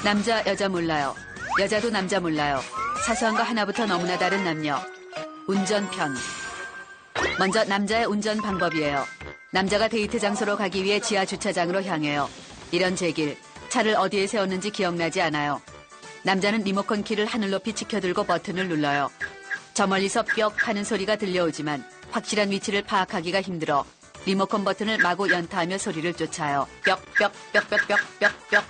남자, 여자 몰라요. 여자도 남자 몰라요. 사소한 거 하나부터 너무나 다른 남녀. 운전편. 먼저 남자의 운전 방법이에요. 남자가 데이트 장소로 가기 위해 지하 주차장으로 향해요. 이런 제길, 차를 어디에 세웠는지 기억나지 않아요. 남자는 리모컨 키를 하늘 높이 치켜들고 버튼을 눌러요. 저 멀리서 뿅 하는 소리가 들려오지만 확실한 위치를 파악하기가 힘들어 리모컨 버튼을 마구 연타하며 소리를 쫓아요. 뿅뿅뿅뿅뿅뿅뿅.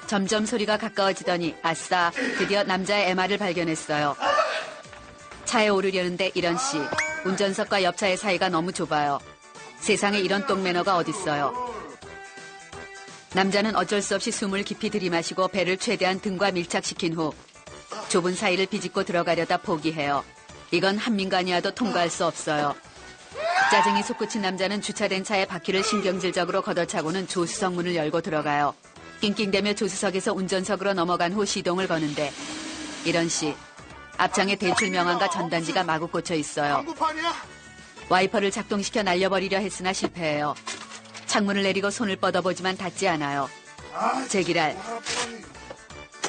점점 소리가 가까워지더니 아싸, 드디어 남자의 MR을 발견했어요. 차에 오르려는데 이런 씨, 운전석과 옆차의 사이가 너무 좁아요. 세상에 이런 똥매너가 어딨어요. 남자는 어쩔 수 없이 숨을 깊이 들이마시고 배를 최대한 등과 밀착시킨 후 좁은 사이를 비집고 들어가려다 포기해요. 이건 한민간이와도 통과할 수 없어요. 짜증이 솟구친 남자는 주차된 차의 바퀴를 신경질적으로 걷어차고는 조수석 문을 열고 들어가요. 낑낑대며 조수석에서 운전석으로 넘어간 후 시동을 거는데 이런 씨, 앞창에 대출 명함과 전단지가 마구 꽂혀 있어요. 와이퍼를 작동시켜 날려버리려 했으나 실패해요. 창문을 내리고 손을 뻗어보지만 닿지 않아요. 제기랄.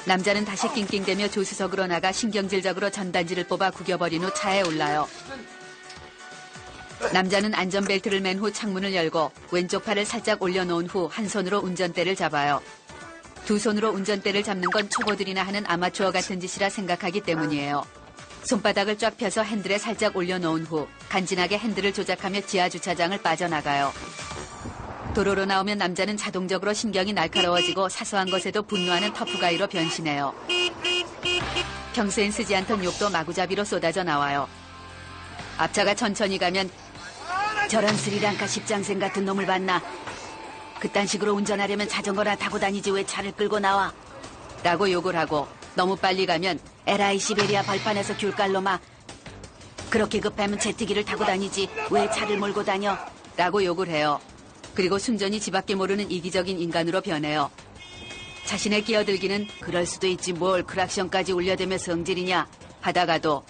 남자는 다시 낑낑대며 조수석으로 나가 신경질적으로 전단지를 뽑아 구겨버린 후 차에 올라요. 남자는 안전벨트를 맨 후 창문을 열고 왼쪽 팔을 살짝 올려놓은 후 한 손으로 운전대를 잡아요. 두 손으로 운전대를 잡는 건 초보들이나 하는 아마추어 같은 짓이라 생각하기 때문이에요. 손바닥을 쫙 펴서 핸들에 살짝 올려놓은 후 간지나게 핸들을 조작하며 지하 주차장을 빠져나가요. 도로로 나오면 남자는 자동적으로 신경이 날카로워지고 사소한 것에도 분노하는 터프가이로 변신해요. 평소엔 쓰지 않던 욕도 마구잡이로 쏟아져 나와요. 앞차가 천천히 가면 저런 스리랑카 십장생 같은 놈을 봤나? 그딴 식으로 운전하려면 자전거나 타고 다니지 왜 차를 끌고 나와? 라고 욕을 하고 너무 빨리 가면 에라이 시베리아 벌판에서 귤깔놈아. 그렇게 급하면 제트기를 타고 다니지 왜 차를 몰고 다녀? 라고 욕을 해요. 그리고 순전히 지밖에 모르는 이기적인 인간으로 변해요. 자신의 끼어들기는 그럴 수도 있지 뭘 크락션까지 울려대며 성질이냐 하다가도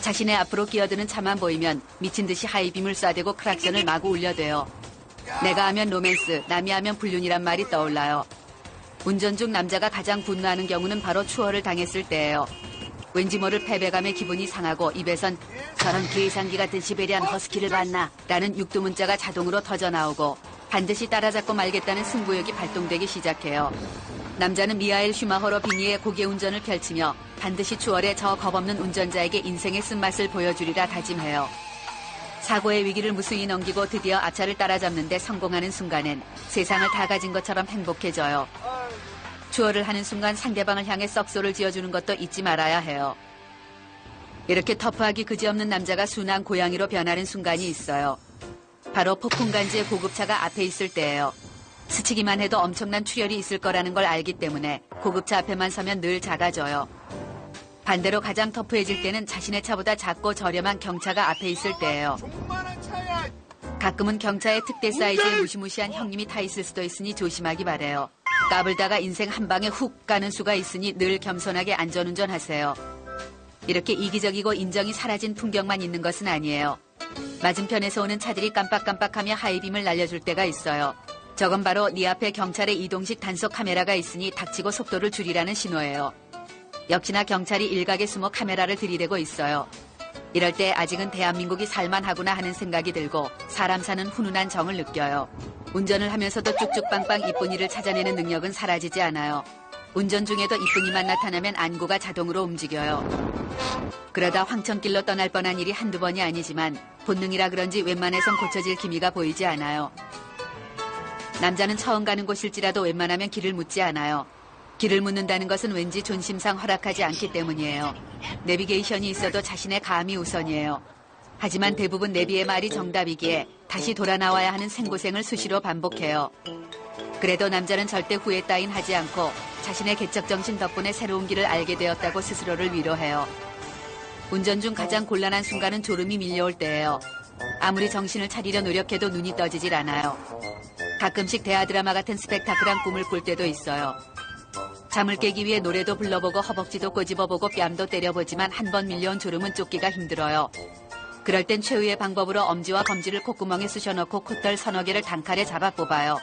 자신의 앞으로 끼어드는 차만 보이면 미친 듯이 하이빔을 쏴대고 크락션을 마구 울려대요. 내가 하면 로맨스, 남이 하면 불륜이란 말이 떠올라요. 운전 중 남자가 가장 분노하는 경우는 바로 추월을 당했을 때예요. 왠지 모를 패배감에 기분이 상하고 입에선 저런 계산기 같은 시베리안 허스키를 봤나? 라는 육두문자가 자동으로 터져나오고 반드시 따라잡고 말겠다는 승부욕이 발동되기 시작해요. 남자는 미하엘 슈마허로 빙의의 고개 운전을 펼치며 반드시 추월해 저 겁없는 운전자에게 인생의 쓴맛을 보여주리라 다짐해요. 사고의 위기를 무수히 넘기고 드디어 앞차를 따라잡는데 성공하는 순간엔 세상을 다 가진 것처럼 행복해져요. 추월을 하는 순간 상대방을 향해 썩소를 지어주는 것도 잊지 말아야 해요. 이렇게 터프하기 그지없는 남자가 순한 고양이로 변하는 순간이 있어요. 바로 폭풍간지의 고급차가 앞에 있을 때예요. 스치기만 해도 엄청난 출혈이 있을 거라는 걸 알기 때문에 고급차 앞에만 서면 늘 작아져요. 반대로 가장 터프해질 때는 자신의 차보다 작고 저렴한 경차가 앞에 있을 때예요. 가끔은 경차의 특대 사이즈의 무시무시한 형님이 타 있을 수도 있으니 조심하기 바래요. 까불다가 인생 한 방에 훅 가는 수가 있으니 늘 겸손하게 안전운전하세요. 이렇게 이기적이고 인정이 사라진 풍경만 있는 것은 아니에요. 맞은편에서 오는 차들이 깜빡깜빡하며 하이빔을 날려줄 때가 있어요. 저건 바로 네 앞에 경찰의 이동식 단속 카메라가 있으니 닥치고 속도를 줄이라는 신호예요. 역시나 경찰이 일각에 숨어 카메라를 들이대고 있어요. 이럴 때 아직은 대한민국이 살만하구나 하는 생각이 들고 사람 사는 훈훈한 정을 느껴요. 운전을 하면서도 쭉쭉빵빵 이쁜이를 찾아내는 능력은 사라지지 않아요. 운전 중에도 이쁜이만 나타나면 안구가 자동으로 움직여요. 그러다 황천길로 떠날 뻔한 일이 한두 번이 아니지만 본능이라 그런지 웬만해선 고쳐질 기미가 보이지 않아요. 남자는 처음 가는 곳일지라도 웬만하면 길을 묻지 않아요. 길을 묻는다는 것은 왠지 존심상 허락하지 않기 때문이에요. 내비게이션이 있어도 자신의 감이 우선이에요. 하지만 대부분 내비의 말이 정답이기에 다시 돌아 나와야 하는 생고생을 수시로 반복해요. 그래도 남자는 절대 후회 따윈 하지 않고 자신의 개척정신 덕분에 새로운 길을 알게 되었다고 스스로를 위로해요. 운전 중 가장 곤란한 순간은 졸음이 밀려올 때예요. 아무리 정신을 차리려 노력해도 눈이 떠지질 않아요. 가끔씩 대하드라마 같은 스펙타클한 꿈을 꿀 때도 있어요. 잠을 깨기 위해 노래도 불러보고 허벅지도 꼬집어보고 뺨도 때려보지만 한 번 밀려온 졸음은 쫓기가 힘들어요. 그럴 땐 최후의 방법으로 엄지와 검지를 콧구멍에 쑤셔넣고 콧털 서너 개를 단칼에 잡아 뽑아요.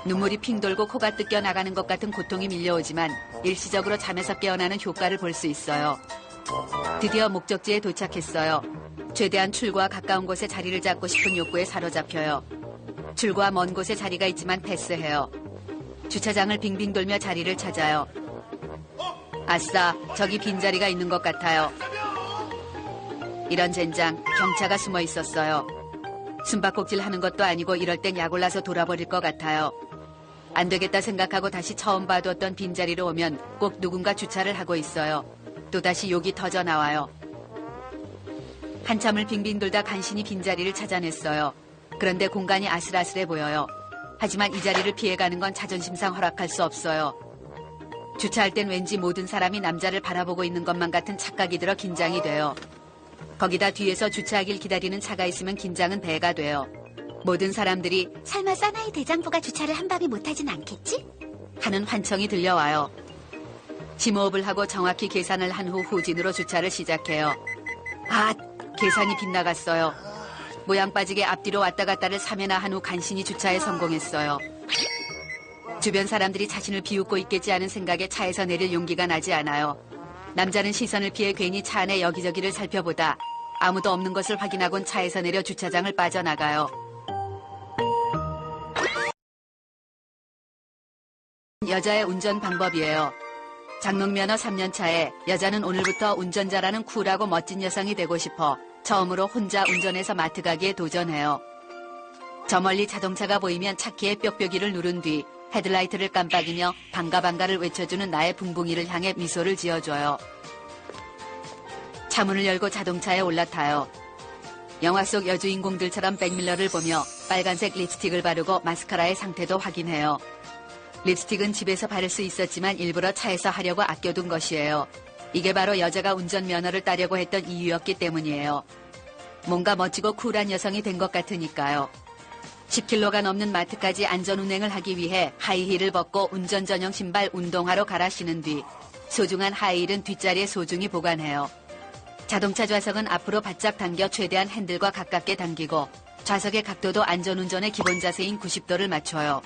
눈물이 핑 돌고 코가 뜯겨 나가는 것 같은 고통이 밀려오지만 일시적으로 잠에서 깨어나는 효과를 볼 수 있어요. 드디어 목적지에 도착했어요. 최대한 출구와 가까운 곳에 자리를 잡고 싶은 욕구에 사로잡혀요. 출구와 먼 곳에 자리가 있지만 패스해요. 주차장을 빙빙 돌며 자리를 찾아요. 아싸, 저기 빈자리가 있는 것 같아요. 이런 젠장, 경차가 숨어 있었어요. 숨바꼭질 하는 것도 아니고 이럴 땐 약 올라서 돌아버릴 것 같아요. 안 되겠다 생각하고 다시 처음 봐두었던 빈자리로 오면 꼭 누군가 주차를 하고 있어요. 또다시 욕이 터져 나와요. 한참을 빙빙 돌다 간신히 빈자리를 찾아냈어요. 그런데 공간이 아슬아슬해 보여요. 하지만 이 자리를 피해가는 건 자존심상 허락할 수 없어요. 주차할 땐 왠지 모든 사람이 남자를 바라보고 있는 것만 같은 착각이 들어 긴장이 돼요. 거기다 뒤에서 주차하길 기다리는 차가 있으면 긴장은 배가 돼요. 모든 사람들이 설마 사나이 대장부가 주차를 한 밤에 못하진 않겠지? 하는 환청이 들려와요. 심호흡을 하고 정확히 계산을 한 후 후진으로 주차를 시작해요. 아, 계산이 빗나갔어요. 모양 빠지게 앞뒤로 왔다 갔다를 3회나 한 후 간신히 주차에 성공했어요. 주변 사람들이 자신을 비웃고 있겠지 하는 생각에 차에서 내릴 용기가 나지 않아요. 남자는 시선을 피해 괜히 차 안에 여기저기를 살펴보다 아무도 없는 것을 확인하곤 차에서 내려 주차장을 빠져나가요. 여자의 운전 방법이에요. 장롱면허 3년 차에 여자는 오늘부터 운전자라는 쿨하고 멋진 여성이 되고 싶어 처음으로 혼자 운전해서 마트 가기에 도전해요. 저 멀리 자동차가 보이면 차키의 뾱뾱이를 누른 뒤 헤드라이트를 깜빡이며 반가반가를 외쳐주는 나의 붕붕이를 향해 미소를 지어줘요. 차문을 열고 자동차에 올라타요. 영화 속 여주인공들처럼 백밀러를 보며 빨간색 립스틱을 바르고 마스카라의 상태도 확인해요. 립스틱은 집에서 바를 수 있었지만 일부러 차에서 하려고 아껴둔 것이에요. 이게 바로 여자가 운전면허를 따려고 했던 이유였기 때문이에요. 뭔가 멋지고 쿨한 여성이 된 것 같으니까요. 10km가 넘는 마트까지 안전운행을 하기 위해 하이힐을 벗고 운전 전용 신발 운동화로 갈아 신은 뒤 소중한 하이힐은 뒷자리에 소중히 보관해요. 자동차 좌석은 앞으로 바짝 당겨 최대한 핸들과 가깝게 당기고 좌석의 각도도 안전운전의 기본 자세인 90도를 맞춰요.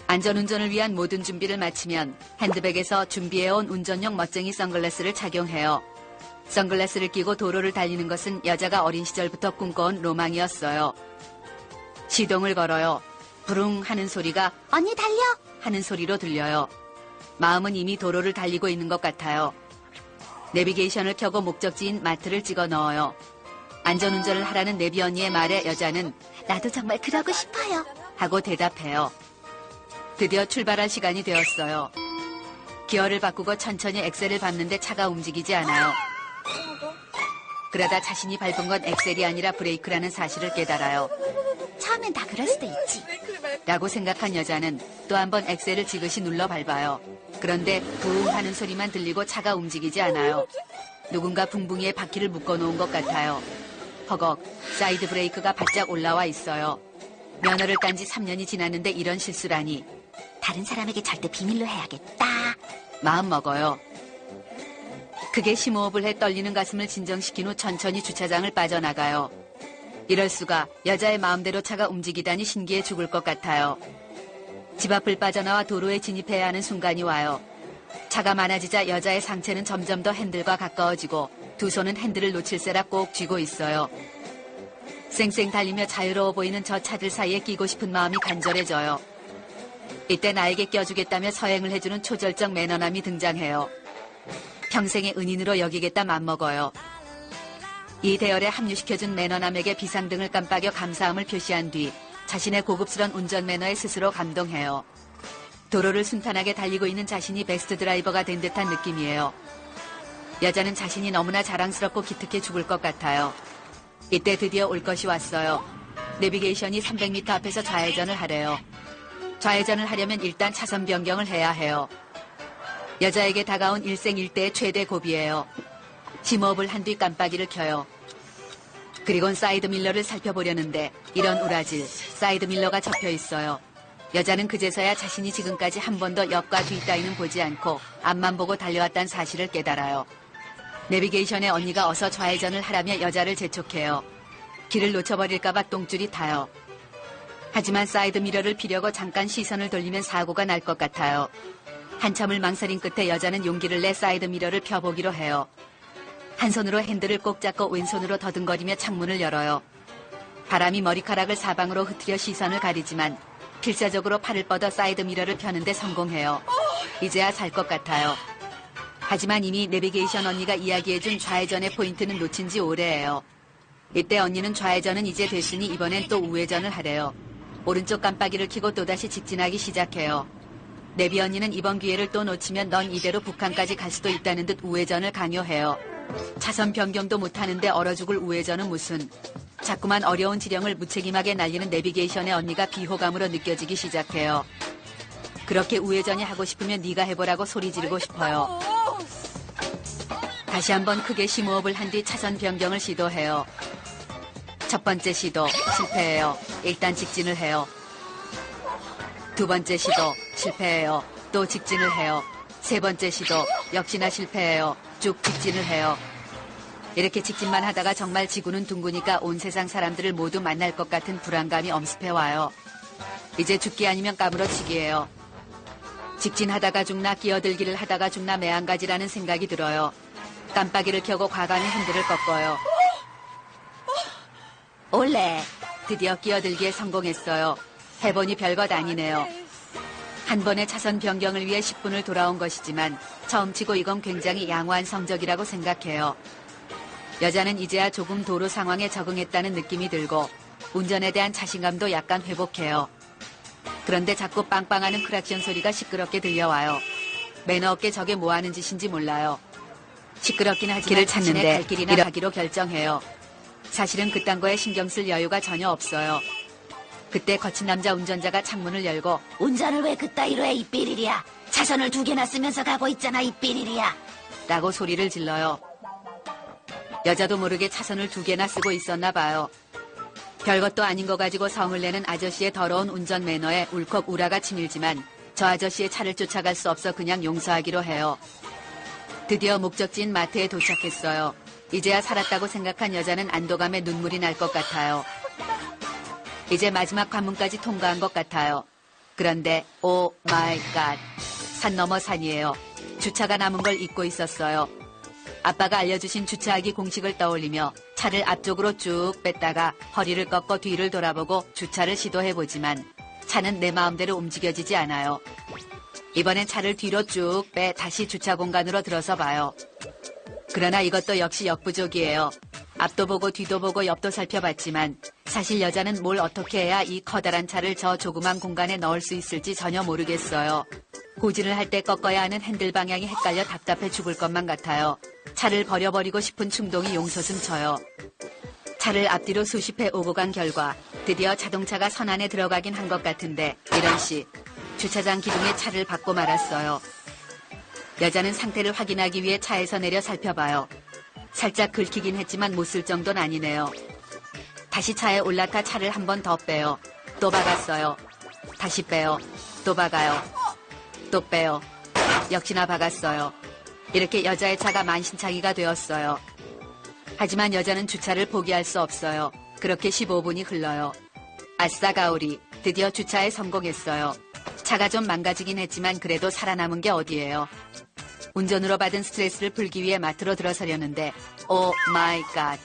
안전운전을 위한 모든 준비를 마치면 핸드백에서 준비해온 운전용 멋쟁이 선글라스를 착용해요. 선글라스를 끼고 도로를 달리는 것은 여자가 어린 시절부터 꿈꿔온 로망이었어요. 시동을 걸어요. 부릉 하는 소리가 언니 달려! 하는 소리로 들려요. 마음은 이미 도로를 달리고 있는 것 같아요. 내비게이션을 켜고 목적지인 마트를 찍어 넣어요. 안전운전을 하라는 내비 언니의 말에 여자는 나도 정말 그러고 싶어요. 하고 대답해요. 드디어 출발할 시간이 되었어요. 기어를 바꾸고 천천히 엑셀을 밟는데 차가 움직이지 않아요. 그러다 자신이 밟은 건 엑셀이 아니라 브레이크라는 사실을 깨달아요. 처음엔 다 그럴 수도 있지. 라고 생각한 여자는 또 한 번 엑셀을 지그시 눌러 밟아요. 그런데 부웅 하는 소리만 들리고 차가 움직이지 않아요. 누군가 붕붕이에 바퀴를 묶어놓은 것 같아요. 허걱, 사이드 브레이크가 바짝 올라와 있어요. 면허를 딴 지 3년이 지났는데 이런 실수라니. 다른 사람에게 절대 비밀로 해야겠다. 마음 먹어요. 크게 심호흡을 해 떨리는 가슴을 진정시킨 후 천천히 주차장을 빠져나가요. 이럴 수가, 여자의 마음대로 차가 움직이다니 신기해 죽을 것 같아요. 집 앞을 빠져나와 도로에 진입해야 하는 순간이 와요. 차가 많아지자 여자의 상체는 점점 더 핸들과 가까워지고 두 손은 핸들을 놓칠세라 꼭 쥐고 있어요. 쌩쌩 달리며 자유로워 보이는 저 차들 사이에 끼고 싶은 마음이 간절해져요. 이때 나에게 껴주겠다며 서행을 해주는 초절정 매너남이 등장해요. 평생의 은인으로 여기겠다 맘먹어요. 이 대열에 합류시켜준 매너남에게 비상등을 깜빡여 감사함을 표시한 뒤 자신의 고급스런 운전 매너에 스스로 감동해요. 도로를 순탄하게 달리고 있는 자신이 베스트 드라이버가 된 듯한 느낌이에요. 여자는 자신이 너무나 자랑스럽고 기특해 죽을 것 같아요. 이때 드디어 올 것이 왔어요. 내비게이션이 300m 앞에서 좌회전을 하래요. 좌회전을 하려면 일단 차선 변경을 해야 해요. 여자에게 다가온 일생일대의 최대 고비예요. 심호흡을 한 뒤 깜빡이를 켜요. 그리곤 사이드밀러를 살펴보려는데 이런 우라질, 사이드밀러가 접혀 있어요. 여자는 그제서야 자신이 지금까지 한 번도 옆과 뒤 따위는 보지 않고 앞만 보고 달려왔다는 사실을 깨달아요. 내비게이션의 언니가 어서 좌회전을 하라며 여자를 재촉해요. 길을 놓쳐버릴까봐 똥줄이 타요. 하지만 사이드미러를 피려고 잠깐 시선을 돌리면 사고가 날 것 같아요. 한참을 망설인 끝에 여자는 용기를 내 사이드미러를 펴보기로 해요. 한 손으로 핸들을 꼭 잡고 왼손으로 더듬거리며 창문을 열어요. 바람이 머리카락을 사방으로 흩트려 시선을 가리지만 필사적으로 팔을 뻗어 사이드미러를 펴는데 성공해요. 이제야 살 것 같아요. 하지만 이미 내비게이션 언니가 이야기해준 좌회전의 포인트는 놓친 지 오래예요. 이때 언니는 좌회전은 이제 됐으니 이번엔 또 우회전을 하래요. 오른쪽 깜빡이를 켜고 또다시 직진하기 시작해요. 내비 언니는 이번 기회를 또 놓치면 넌 이대로 북한까지 갈 수도 있다는 듯 우회전을 강요해요. 차선 변경도 못하는데 얼어 죽을 우회전은 무슨. 자꾸만 어려운 지령을 무책임하게 날리는 내비게이션의 언니가 비호감으로 느껴지기 시작해요. 그렇게 우회전이 하고 싶으면 네가 해보라고 소리 지르고 싶어요. 다시 한번 크게 심호흡을 한 뒤 차선 변경을 시도해요. 첫 번째 시도 실패해요. 일단 직진을 해요. 두 번째 시도 실패해요. 또 직진을 해요. 세 번째 시도 역시나 실패해요. 쭉 직진을 해요. 이렇게 직진만 하다가 정말 지구는 둥그니까 온 세상 사람들을 모두 만날 것 같은 불안감이 엄습해와요. 이제 죽기 아니면 까무러치기예요. 직진하다가 죽나 끼어들기를 하다가 죽나 매한가지라는 생각이 들어요. 깜빡이를 켜고 과감히 핸들을 꺾어요. 올레! 드디어 끼어들기에 성공했어요. 해보니 별것 아니네요. 한 번의 차선 변경을 위해 10분을 돌아온 것이지만 처음 치고 이건 굉장히 양호한 성적이라고 생각해요. 여자는 이제야 조금 도로 상황에 적응했다는 느낌이 들고 운전에 대한 자신감도 약간 회복해요. 그런데 자꾸 빵빵하는 크락션 소리가 시끄럽게 들려와요. 매너 없게 저게 뭐하는 짓인지 몰라요. 시끄럽긴 하지만 길을 찾는데 갈 길이나 가기로 결정해요. 사실은 그딴 거에 신경 쓸 여유가 전혀 없어요. 그때 거친 남자 운전자가 창문을 열고 운전을 왜 그따위로 해, 이 삐리리야. 차선을 2개나 쓰면서 가고 있잖아, 이 삐리리야. 라고 소리를 질러요. 여자도 모르게 차선을 2개나 쓰고 있었나 봐요. 별것도 아닌 거 가지고 성을 내는 아저씨의 더러운 운전 매너에 울컥 우라가 치밀지만 저 아저씨의 차를 쫓아갈 수 없어 그냥 용서하기로 해요. 드디어 목적지인 마트에 도착했어요. 이제야 살았다고 생각한 여자는 안도감에 눈물이 날 것 같아요. 이제 마지막 관문까지 통과한 것 같아요. 그런데 오 마이 갓, 산 넘어 산이에요. 주차가 남은 걸 잊고 있었어요. 아빠가 알려주신 주차하기 공식을 떠올리며 차를 앞쪽으로 쭉 뺐다가 허리를 꺾고 뒤를 돌아보고 주차를 시도해보지만 차는 내 마음대로 움직여지지 않아요. 이번엔 차를 뒤로 쭉 빼 다시 주차 공간으로 들어서 봐요. 그러나 이것도 역시 역부족이에요. 앞도 보고 뒤도 보고 옆도 살펴봤지만 사실 여자는 뭘 어떻게 해야 이 커다란 차를 저 조그만 공간에 넣을 수 있을지 전혀 모르겠어요. 고진을 할 때 꺾어야 하는 핸들 방향이 헷갈려 답답해 죽을 것만 같아요. 차를 버려버리고 싶은 충동이 용솟음 쳐요. 차를 앞뒤로 수십 회 오고 간 결과 드디어 자동차가 선 안에 들어가긴 한 것 같은데 이런 씨, 주차장 기둥에 차를 박고 말았어요. 여자는 상태를 확인하기 위해 차에서 내려 살펴봐요. 살짝 긁히긴 했지만 못 쓸 정도는 아니네요. 다시 차에 올라타 차를 한 번 더 빼요. 또 박았어요. 다시 빼요. 또 박아요. 또 빼요. 역시나 박았어요. 이렇게 여자의 차가 만신창이가 되었어요. 하지만 여자는 주차를 포기할 수 없어요. 그렇게 15분이 흘러요. 아싸 가오리, 드디어 주차에 성공했어요. 차가 좀 망가지긴 했지만 그래도 살아남은 게 어디예요. 운전으로 받은 스트레스를 풀기 위해 마트로 들어서려는데 오 마이 갓,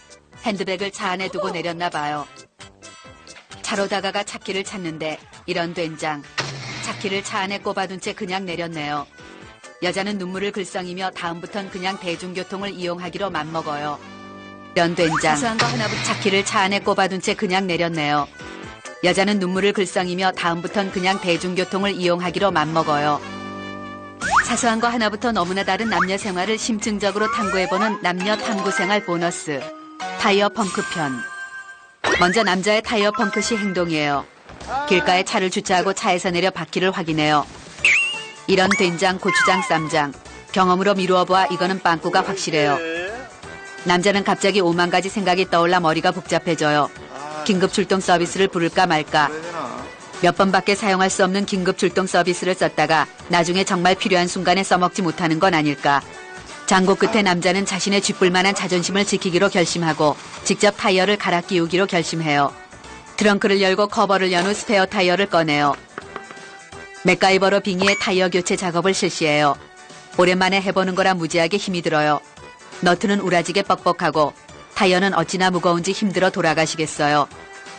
핸드백을 차 안에 두고 내렸나 봐요. 차로 다가가 차키를 찾는데 이런 된장, 차키를 차 안에 꼽아둔 채 그냥 내렸네요. 여자는 눈물을 글썽이며 다음부턴 그냥 대중교통을 이용하기로 맘먹어요. 이런 된장, 사소한 거 하나부터 차키를 차 안에 꼽아둔 채 그냥 내렸네요. 여자는 눈물을 글썽이며 다음부턴 그냥 대중교통을 이용하기로 맘먹어요. 사소한 거 하나부터 너무나 다른 남녀 생활을 심층적으로 탐구해보는 남녀 탐구생활 보너스 타이어 펑크 편. 먼저 남자의 타이어 펑크 시 행동이에요. 길가에 차를 주차하고 차에서 내려 바퀴를 확인해요. 이런 된장, 고추장, 쌈장. 경험으로 미루어 보아 이거는 빵꾸가 확실해요. 남자는 갑자기 5만 가지 생각이 떠올라 머리가 복잡해져요. 긴급 출동 서비스를 부를까 말까. 몇 번밖에 사용할 수 없는 긴급 출동 서비스를 썼다가 나중에 정말 필요한 순간에 써먹지 못하는 건 아닐까. 장고 끝에 남자는 자신의 쥐뿔만한 자존심을 지키기로 결심하고 직접 타이어를 갈아 끼우기로 결심해요. 트렁크를 열고 커버를 연 후 스페어 타이어를 꺼내요. 맥가이버로 빙의해 타이어 교체 작업을 실시해요. 오랜만에 해보는 거라 무지하게 힘이 들어요. 너트는 우라지게 뻑뻑하고 타이어는 어찌나 무거운지 힘들어 돌아가시겠어요.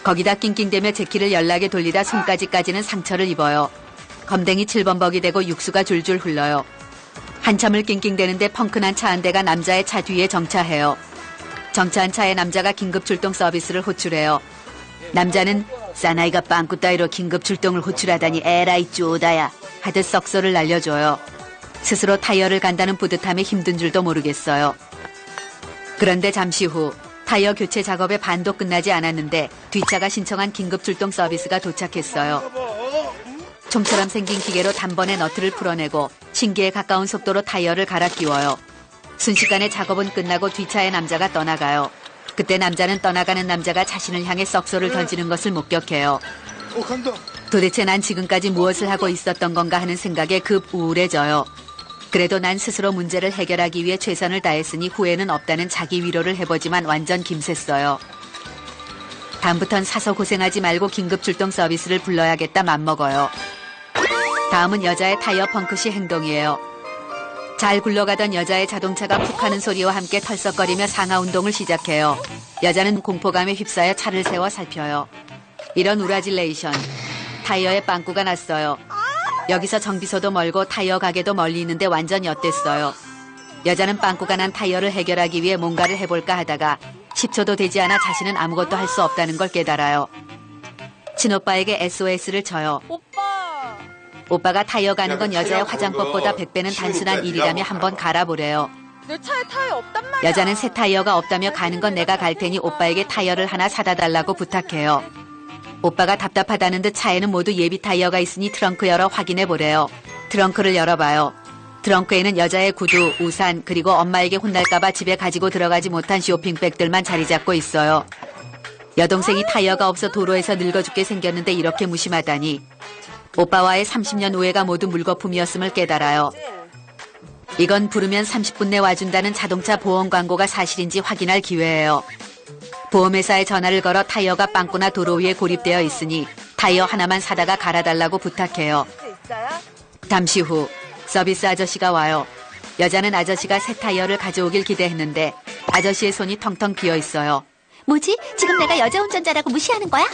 거기다 낑낑대며 제키를 연락에 돌리다 손까지는 상처를 입어요. 검댕이 7번벅이 되고 육수가 줄줄 흘러요. 한참을 낑낑대는데 펑크난 차 한 대가 남자의 차 뒤에 정차해요. 정차한 차에 남자가 긴급 출동 서비스를 호출해요. 남자는 사나이가 빵꾸 따위로 긴급 출동을 호출하다니 에라이 쪼다야 하듯 썩소를 날려줘요. 스스로 타이어를 간다는 뿌듯함에 힘든 줄도 모르겠어요. 그런데 잠시 후 타이어 교체 작업의 반도 끝나지 않았는데 뒷차가 신청한 긴급 출동 서비스가 도착했어요. 총처럼 생긴 기계로 단번에 너트를 풀어내고 신기에 가까운 속도로 타이어를 갈아 끼워요. 순식간에 작업은 끝나고 뒷차의 남자가 떠나가요. 그때 남자는 떠나가는 남자가 자신을 향해 썩소를 던지는 것을 목격해요. 간다. 도대체 난 지금까지 무엇을 하고 있었던 건가 하는 생각에 급 우울해져요. 그래도 난 스스로 문제를 해결하기 위해 최선을 다했으니 후회는 없다는 자기 위로를 해보지만 완전 김샜어요. 다음부턴 사서 고생하지 말고 긴급 출동 서비스를 불러야겠다 맘먹어요. 다음은 여자의 타이어 펑크 시 행동이에요. 잘 굴러가던 여자의 자동차가 푹 하는 소리와 함께 털썩거리며 상하 운동을 시작해요. 여자는 공포감에 휩싸여 차를 세워 살펴요. 이런 우라질레이션. 타이어에 빵꾸가 났어요. 여기서 정비소도 멀고 타이어 가게도 멀리 있는데 완전 엿됐어요. 여자는 빵꾸가 난 타이어를 해결하기 위해 뭔가를 해볼까 하다가 10초도 되지 않아 자신은 아무것도 할 수 없다는 걸 깨달아요. 친오빠에게 SOS를 쳐요. 오빠가 타이어 가는 건 여자의 화장법보다 100배는 단순한 일이라며 한번 갈아보래요. 내 차에 타이어 없단 말이야. 여자는 새 타이어가 없다며 가는 건 내가 갈 테니 오빠에게 타이어를 하나 사다 달라고 부탁해요. 오빠가 답답하다는 듯 차에는 모두 예비 타이어가 있으니 트렁크 열어 확인해 보래요. 트렁크를 열어봐요. 트렁크에는 여자의 구두, 우산, 그리고 엄마에게 혼날까봐 집에 가지고 들어가지 못한 쇼핑백들만 자리 잡고 있어요. 여동생이 타이어가 없어 도로에서 늙어 죽게 생겼는데 이렇게 무심하다니. 오빠와의 30년 우애가 모두 물거품이었음을 깨달아요. 이건 부르면 30분 내 와준다는 자동차 보험 광고가 사실인지 확인할 기회예요. 보험회사에 전화를 걸어 타이어가 빵꾸나 도로 위에 고립되어 있으니 타이어 하나만 사다가 갈아달라고 부탁해요. 잠시 후 서비스 아저씨가 와요. 여자는 아저씨가 새 타이어를 가져오길 기대했는데 아저씨의 손이 텅텅 비어 있어요. 뭐지? 지금 내가 여자 운전자라고 무시하는 거야?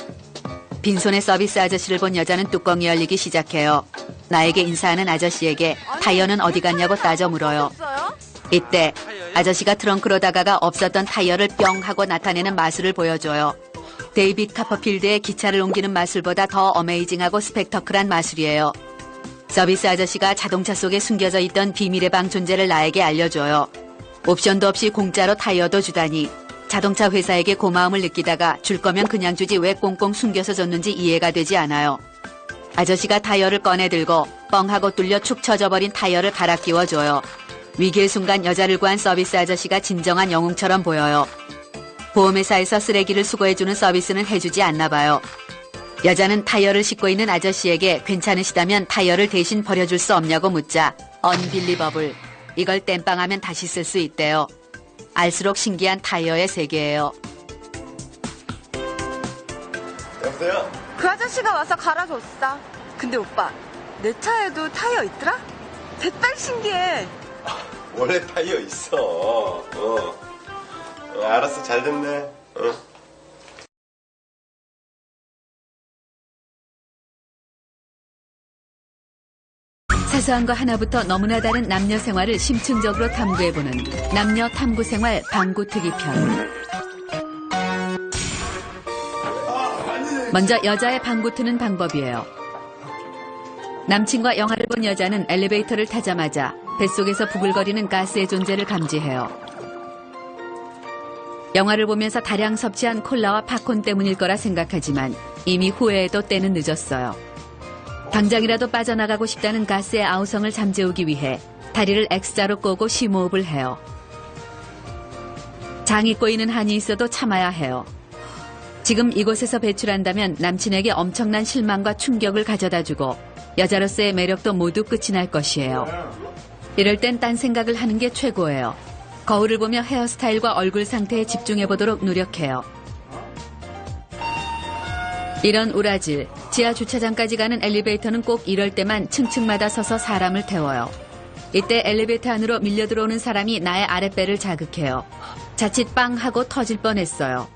빈손에 서비스 아저씨를 본 여자는 뚜껑이 열리기 시작해요. 나에게 인사하는 아저씨에게 타이어는 어디 갔냐고 따져 물어요. 이때 아저씨가 트렁크로 다가가 없었던 타이어를 뿅 하고 나타내는 마술을 보여줘요. 데이빗 카퍼필드의 기차를 옮기는 마술보다 더 어메이징하고 스펙터클한 마술이에요. 서비스 아저씨가 자동차 속에 숨겨져 있던 비밀의 방 존재를 나에게 알려줘요. 옵션도 없이 공짜로 타이어도 주다니. 자동차 회사에게 고마움을 느끼다가 줄 거면 그냥 주지 왜 꽁꽁 숨겨서 줬는지 이해가 되지 않아요. 아저씨가 타이어를 꺼내 들고 뻥하고 뚫려 축 처져버린 타이어를 갈아 끼워줘요. 위기의 순간 여자를 구한 서비스 아저씨가 진정한 영웅처럼 보여요. 보험회사에서 쓰레기를 수거해주는 서비스는 해주지 않나 봐요. 여자는 타이어를 싣고 있는 아저씨에게 괜찮으시다면 타이어를 대신 버려줄 수 없냐고 묻자 언빌리버블. 이걸 땜빵하면 다시 쓸 수 있대요. 알수록 신기한 타이어의 세계예요. 여보세요? 그 아저씨가 와서 갈아줬어. 근데 오빠, 내 차에도 타이어 있더라? 대빨 신기해. 원래 타이어 있어. 알았어, 잘 됐네. 사소한 거 하나부터 너무나 다른 남녀 생활을 심층적으로 탐구해보는 남녀 탐구 생활 방구 특이편. 먼저 여자의 방구 트는 방법이에요. 남친과 영화를 본 여자는 엘리베이터를 타자마자 뱃속에서 부글거리는 가스의 존재를 감지해요. 영화를 보면서 다량 섭취한 콜라와 팝콘 때문일 거라 생각하지만 이미 후회해도 때는 늦었어요. 당장이라도 빠져나가고 싶다는 가스의 아우성을 잠재우기 위해 다리를 X자로 꼬고 심호흡을 해요. 장이 꼬이는 한이 있어도 참아야 해요. 지금 이곳에서 배출한다면 남친에게 엄청난 실망과 충격을 가져다주고 여자로서의 매력도 모두 끝이 날 것이에요. 이럴 땐 딴 생각을 하는 게 최고예요. 거울을 보며 헤어스타일과 얼굴 상태에 집중해보도록 노력해요. 이런 우라질, 지하 주차장까지 가는 엘리베이터는 꼭 이럴 때만 층층마다 서서 사람을 태워요. 이때 엘리베이터 안으로 밀려 들어오는 사람이 나의 아랫배를 자극해요. 자칫 빵 하고 터질 뻔했어요.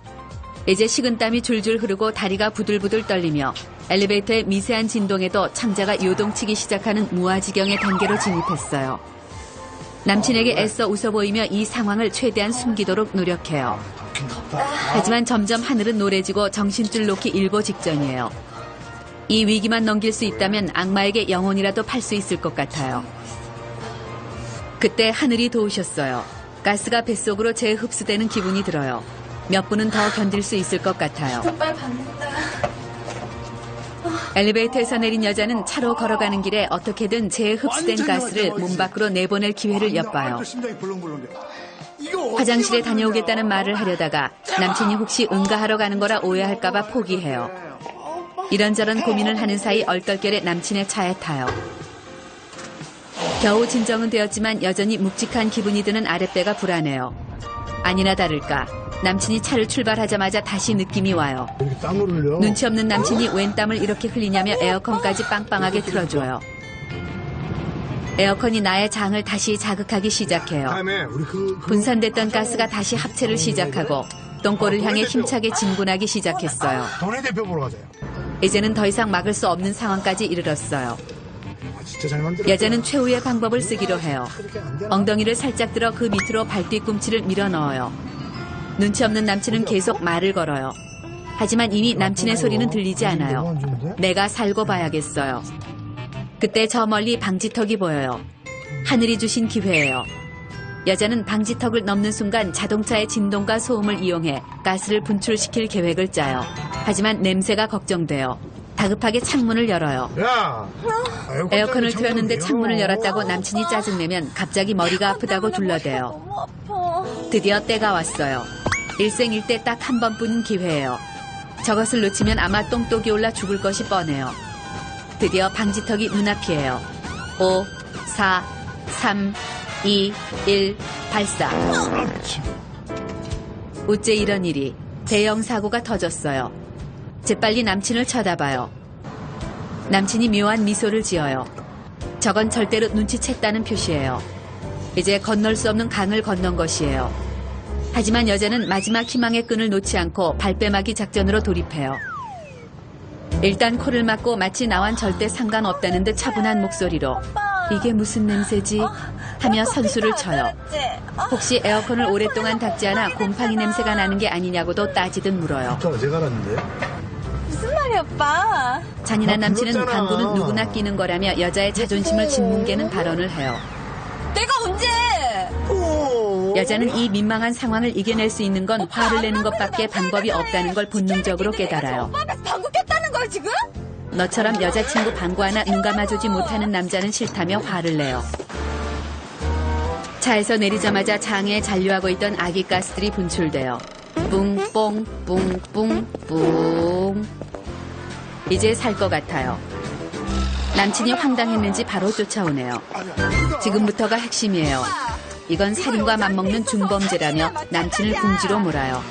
이제 식은땀이 줄줄 흐르고 다리가 부들부들 떨리며 엘리베이터의 미세한 진동에도 창자가 요동치기 시작하는 무아지경의 단계로 진입했어요. 남친에게 애써 웃어 보이며 이 상황을 최대한 숨기도록 노력해요. 하지만 점점 하늘은 노래지고 정신줄 놓기 일보 직전이에요. 이 위기만 넘길 수 있다면 악마에게 영혼이라도 팔 수 있을 것 같아요. 그때 하늘이 도우셨어요. 가스가 뱃속으로 재흡수되는 기분이 들어요. 몇 분은 더 견딜 수 있을 것 같아요. 엘리베이터에서 내린 여자는 차로 걸어가는 길에 어떻게든 재흡수된 가스를 몸 밖으로 내보낼 기회를 엿봐요. 화장실에 다녀오겠다는 말을 하려다가 남친이 혹시 응가하러 가는 거라 오해할까봐 포기해요. 이런저런 고민을 하는 사이 얼떨결에 남친의 차에 타요. 겨우 진정은 되었지만 여전히 묵직한 기분이 드는 아랫배가 불안해요. 아니나 다를까 남친이 차를 출발하자마자 다시 느낌이 와요. 눈치 없는 남친이 웬 땀을 이렇게 흘리냐며 에어컨까지 빵빵하게 틀어줘요. 에어컨이 나의 장을 다시 자극하기 시작해요. 분산됐던 가스가 다시 합체를 시작하고 똥꼬를 향해 힘차게 진군하기 시작했어요. 이제는 더 이상 막을 수 없는 상황까지 이르렀어요. 여자는 최후의 방법을 쓰기로 해요. 엉덩이를 살짝 들어 그 밑으로 발뒤꿈치를 밀어 넣어요. 눈치 없는 남친은 계속 말을 걸어요. 하지만 이미 남친의 소리는 들리지 않아요. 내가 살고 봐야겠어요. 그때 저 멀리 방지턱이 보여요. 하늘이 주신 기회예요. 여자는 방지턱을 넘는 순간 자동차의 진동과 소음을 이용해 가스를 분출시킬 계획을 짜요. 하지만 냄새가 걱정돼요. 다급하게 창문을 열어요. 에어컨을 틀었는데 창문을 열었다고 남친이 짜증내면 갑자기 머리가 아프다고 둘러대요. 드디어 때가 왔어요. 일생일대 딱 한 번뿐인 기회예요. 저것을 놓치면 아마 똥독이 올라 죽을 것이 뻔해요. 드디어 방지턱이 눈앞이에요. 5, 4, 3, 2, 1, 발사. 어째 이런 일이. 대형 사고가 터졌어요. 재빨리 남친을 쳐다봐요. 남친이 묘한 미소를 지어요. 저건 절대로 눈치챘다는 표시예요. 이제 건널 수 없는 강을 건넌 것이에요. 하지만 여자는 마지막 희망의 끈을 놓지 않고 발뺌하기 작전으로 돌입해요. 일단 코를 막고 마치 나와는 절대 상관없다는 듯 차분한 목소리로 이게 무슨 냄새지? 하며 선수를 쳐요. 혹시 에어컨을 오랫동안 닫지 않아 곰팡이 냄새가 나는 게 아니냐고도 따지듯 물어요. 무슨 말이야, 오빠? 잔인한 남친은 방구는 누구나 끼는 거라며 여자의 자존심을 짓뭉개는 발언을 해요. 내가 언제? 여자는 이 민망한 상황을 이겨낼 수 있는 건 화를 내는 것밖에 방법이 없다는 걸 본능적으로 깨달아요. 오빠 앞에서 방구 꼈다는 거야, 지금? 너처럼 여자친구 방구 하나 눈 감아주지 못하는 남자는 싫다며 화를 내요. 차에서 내리자마자 장애에 잔류하고 있던 아기 가스들이 분출돼요. 뿡뽕 뿡뿡 뿡. 이제 살 것 같아요. 남친이 황당했는지 바로 쫓아오네요. 지금부터가 핵심이에요. 이건 살인과 맞먹는 중범죄라며 남친을 궁지로 몰아요.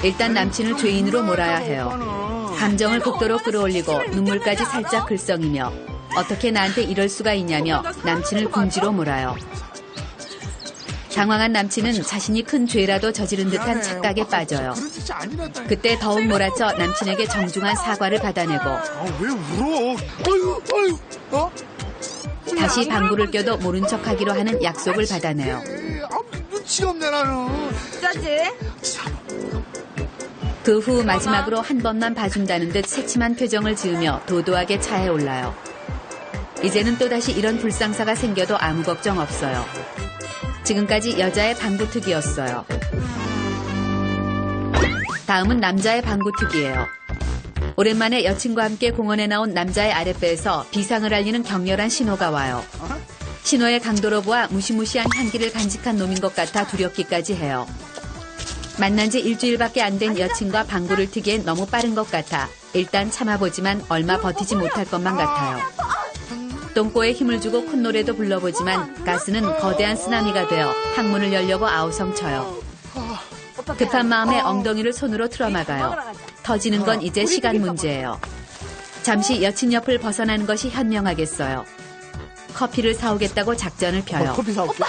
일단 남친을 죄인으로 몰아야 해요. 감정을 극도로 끌어올리고 눈물까지 살짝 글썽이며 어떻게 나한테 이럴 수가 있냐며 남친을 궁지로 몰아요. 당황한 남친은 자신이 큰 죄라도 저지른 듯한 착각에 빠져요. 그때 더욱 몰아쳐 남친에게 정중한 사과를 받아내고 다시 방구를 껴도 모른 척하기로 하는 약속을 받아내요. 눈치가 없네 나는. 짜지? 그 후 마지막으로 한 번만 봐준다는 듯 새침한 표정을 지으며 도도하게 차에 올라요. 이제는 또다시 이런 불상사가 생겨도 아무 걱정 없어요. 지금까지 여자의 방구특이였어요. 다음은 남자의 방구특이에요. 오랜만에 여친과 함께 공원에 나온 남자의 아랫배에서 비상을 알리는 격렬한 신호가 와요. 신호의 강도로 보아 무시무시한 향기를 간직한 놈인 것 같아 두렵기까지 해요. 만난 지 일주일밖에 안 된 여친과 방구를 트기엔 너무 빠른 것 같아 일단 참아보지만 얼마 버티지 못할 것만 같아요. 똥꼬에 힘을 주고 콧노래도 불러보지만 가스는 거대한 쓰나미가 되어 항문을 열려고 아우성쳐요. 급한 마음에 엉덩이를 손으로 틀어막아요. 터지는 건 이제 시간 문제예요. 잠시 여친 옆을 벗어나는 것이 현명하겠어요. 커피를 사오겠다고 작전을 펴요. 커피 사올게.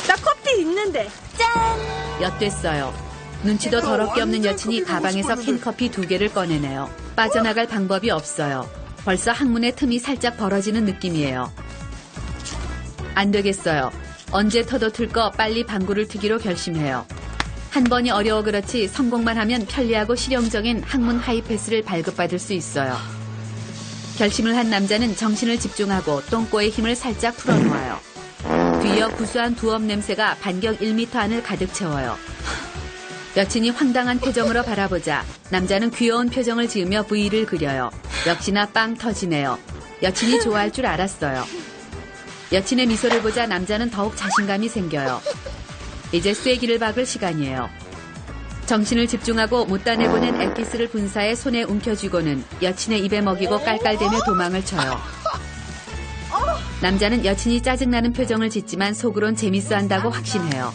나 커피 있는데. 엿됐어요. 눈치도 더럽게 없는 여친이 가방에서 캔커피 2개를 꺼내네요. 빠져나갈 방법이 없어요. 벌써 항문의 틈이 살짝 벌어지는 느낌이에요. 안 되겠어요. 언제 터도 틀 거 빨리 방구를 트기로 결심해요. 한 번이 어려워 그렇지 성공만 하면 편리하고 실용적인 항문 하이패스를 발급받을 수 있어요. 결심을 한 남자는 정신을 집중하고 똥꼬의 힘을 살짝 풀어놓아요. 뒤이어 구수한 두엄 냄새가 반경 1m 안을 가득 채워요. 여친이 황당한 표정으로 바라보자 남자는 귀여운 표정을 지으며 V를 그려요. 역시나 빵 터지네요. 여친이 좋아할 줄 알았어요. 여친의 미소를 보자 남자는 더욱 자신감이 생겨요. 이제 쐐기를 박을 시간이에요. 정신을 집중하고 못다 내보낸 엑기스를 분사해 손에 움켜쥐고는 여친의 입에 먹이고 깔깔대며 도망을 쳐요. 남자는 여친이 짜증나는 표정을 짓지만 속으론 재밌어한다고 확신해요.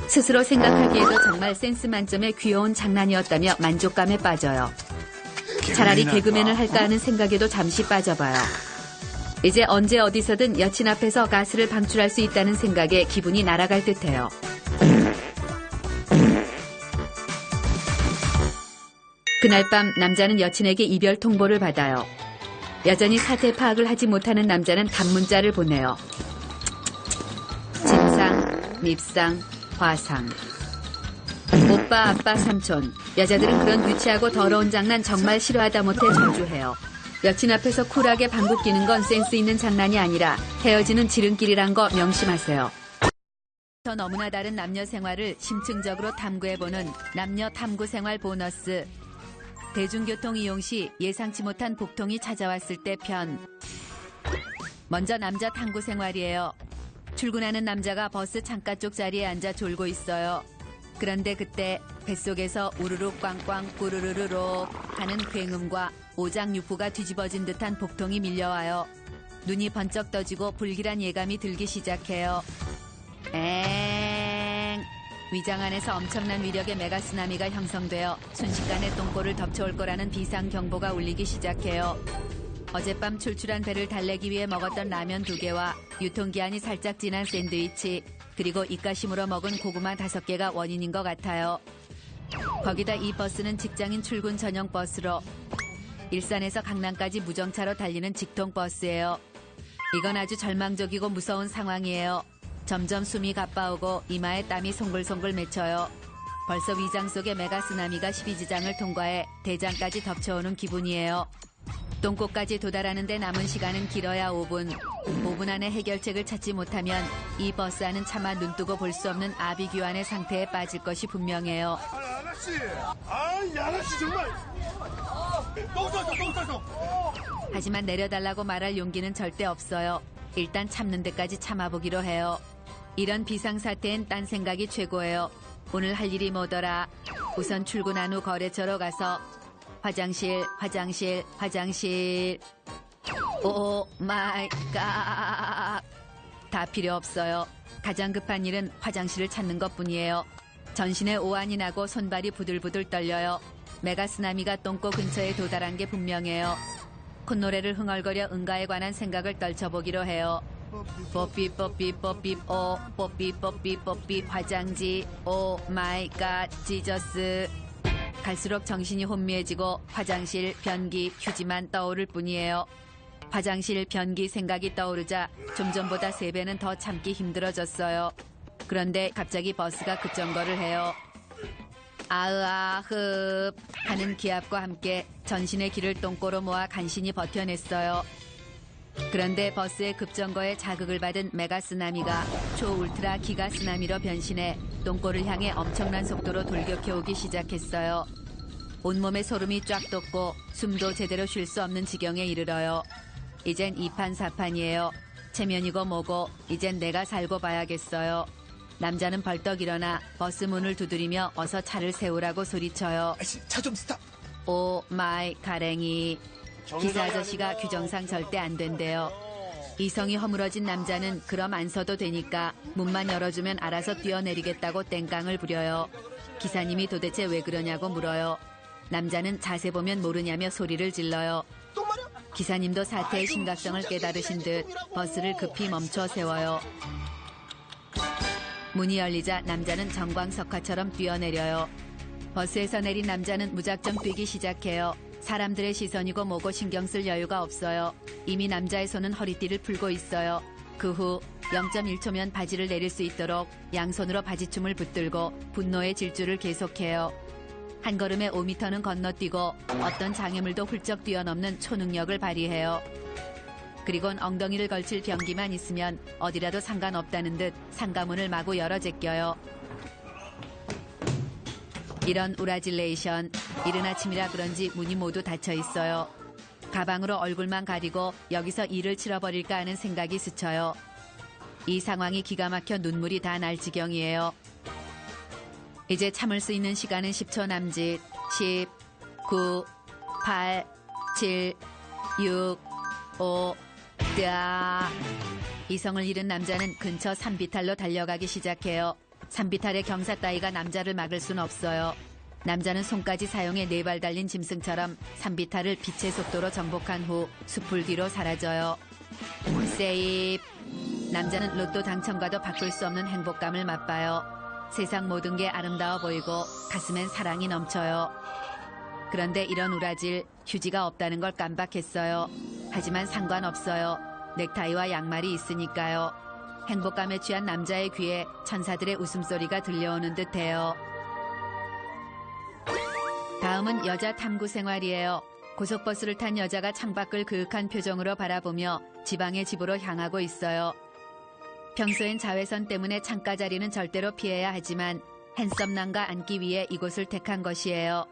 스스로 생각하기에도 정말 센스 만점의 귀여운 장난이었다며 만족감에 빠져요. 차라리 개그맨을 할까 하는 생각에도 잠시 빠져봐요. 이제 언제 어디서든 여친 앞에서 가스를 방출할 수 있다는 생각에 기분이 날아갈 듯해요. 그날 밤 남자는 여친에게 이별 통보를 받아요. 여전히 사태 파악을 하지 못하는 남자는 단문자를 보내요. 진상, 밉상, 화상. 오빠, 아빠, 삼촌. 여자들은 그런 유치하고 더러운 장난 정말 싫어하다 못해 저주해요. 여친 앞에서 쿨하게 방구 끼는 건 센스 있는 장난이 아니라 헤어지는 지름길이란 거 명심하세요. 저 너무나 다른 남녀 생활을 심층적으로 탐구해보는 남녀 탐구 생활 보너스. 대중교통 이용 시 예상치 못한 복통이 찾아왔을 때 편. 먼저 남자 탐구 생활이에요. 출근하는 남자가 버스 창가 쪽 자리에 앉아 졸고 있어요. 그런데 그때 뱃속에서 우르륵 꽝꽝 꾸르르르륵 하는 굉음과 오장육부가 뒤집어진 듯한 복통이 밀려와요. 눈이 번쩍 떠지고 불길한 예감이 들기 시작해요. 엥. 위장 안에서 엄청난 위력의 메가쓰나미가 형성되어 순식간에 똥꼬를 덮쳐올 거라는 비상경보가 울리기 시작해요. 어젯밤 출출한 배를 달래기 위해 먹었던 라면 2개와 유통기한이 살짝 지난 샌드위치, 그리고 입가심으로 먹은 고구마 5개가 원인인 것 같아요. 거기다 이 버스는 직장인 출근 전용 버스로 일산에서 강남까지 무정차로 달리는 직통버스예요. 이건 아주 절망적이고 무서운 상황이에요. 점점 숨이 가빠오고 이마에 땀이 송글송글 맺혀요. 벌써 위장 속의 메가쓰나미가 12지장을 통과해 대장까지 덮쳐오는 기분이에요. 똥꼬까지 도달하는데 남은 시간은 길어야 5분. 5분 안에 해결책을 찾지 못하면 이 버스 안은 차마 눈뜨고 볼 수 없는 아비규환의 상태에 빠질 것이 분명해요. 아가씨! 이 아가씨 정말! 똥 쌌어! 하지만 내려달라고 말할 용기는 절대 없어요. 일단 참는 데까지 참아보기로 해요. 이런 비상사태엔 딴 생각이 최고예요. 오늘 할 일이 뭐더라. 우선 출근한 후 거래처로 가서 화장실. 오 마이 갓. 다 필요 없어요. 가장 급한 일은 화장실을 찾는 것뿐이에요. 전신에 오한이 나고 손발이 부들부들 떨려요. 메가쓰나미가 똥꼬 근처에 도달한 게 분명해요. 콧노래를 흥얼거려 응가에 관한 생각을 떨쳐보기로 해요. 뽀삐 화장지. 오 마이 갓 지저스. 갈수록 정신이 혼미해지고 화장실, 변기, 휴지만 떠오를 뿐이에요. 화장실, 변기 생각이 떠오르자 좀 전보다 3배는 더 참기 힘들어졌어요. 그런데 갑자기 버스가 급정거를 해요. 아으아흡 하는 기합과 함께 전신의 기를 똥꼬로 모아 간신히 버텨냈어요. 그런데 버스의 급정거에 자극을 받은 메가쓰나미가 초울트라 기가쓰나미로 변신해 똥꼬를 향해 엄청난 속도로 돌격해오기 시작했어요. 온몸에 소름이 쫙 돋고 숨도 제대로 쉴 수 없는 지경에 이르러요. 이젠 2판 4판이에요. 체면이고 뭐고 이젠 내가 살고 봐야겠어요. 남자는 벌떡 일어나 버스 문을 두드리며 어서 차를 세우라고 소리쳐요. 차 좀 스탑! 오 마이 가랭이. 기사 아저씨가 규정상 절대 안 된대요. 이성이 허물어진 남자는 그럼 안 서도 되니까 문만 열어주면 알아서 뛰어내리겠다고 땡깡을 부려요. 기사님이 도대체 왜 그러냐고 물어요. 남자는 자세 보면 모르냐며 소리를 질러요. 기사님도 사태의 심각성을 깨달으신 듯 버스를 급히 멈춰 세워요. 문이 열리자 남자는 정광석화처럼 뛰어내려요. 버스에서 내린 남자는 무작정 뛰기 시작해요. 사람들의 시선이고 뭐고 신경 쓸 여유가 없어요. 이미 남자의 손은 허리띠를 풀고 있어요. 그 후 0.1초면 바지를 내릴 수 있도록 양손으로 바지춤을 붙들고 분노의 질주를 계속해요. 한 걸음에 5m는 건너뛰고 어떤 장애물도 훌쩍 뛰어넘는 초능력을 발휘해요. 그리곤 엉덩이를 걸칠 병기만 있으면 어디라도 상관없다는 듯 상가문을 마구 열어 제껴요. 이런 우라질레이션, 이른 아침이라 그런지 문이 모두 닫혀 있어요. 가방으로 얼굴만 가리고 여기서 일을 치러버릴까 하는 생각이 스쳐요. 이 상황이 기가 막혀 눈물이 다 날 지경이에요. 이제 참을 수 있는 시간은 10초 남짓. 10, 9, 8, 7, 6, 5, 뜨아. 이성을 잃은 남자는 근처 산비탈로 달려가기 시작해요. 산비탈의 경사 따위가 남자를 막을 순 없어요. 남자는 손까지 사용해 4발 달린 짐승처럼 산비탈을 빛의 속도로 정복한 후 숲을 뒤로 사라져요. 세입. 남자는 로또 당첨과도 바꿀 수 없는 행복감을 맛봐요. 세상 모든 게 아름다워 보이고 가슴엔 사랑이 넘쳐요. 그런데 이런 우라질, 휴지가 없다는 걸 깜빡했어요. 하지만 상관없어요. 넥타이와 양말이 있으니까요. 행복감에 취한 남자의 귀에 천사들의 웃음소리가 들려오는 듯해요. 다음은 여자 탐구 생활이에요. 고속버스를 탄 여자가 창밖을 그윽한 표정으로 바라보며 지방의 집으로 향하고 있어요. 평소엔 자외선 때문에 창가 자리는 절대로 피해야 하지만 핸섬남과 앉기 위해 이곳을 택한 것이에요.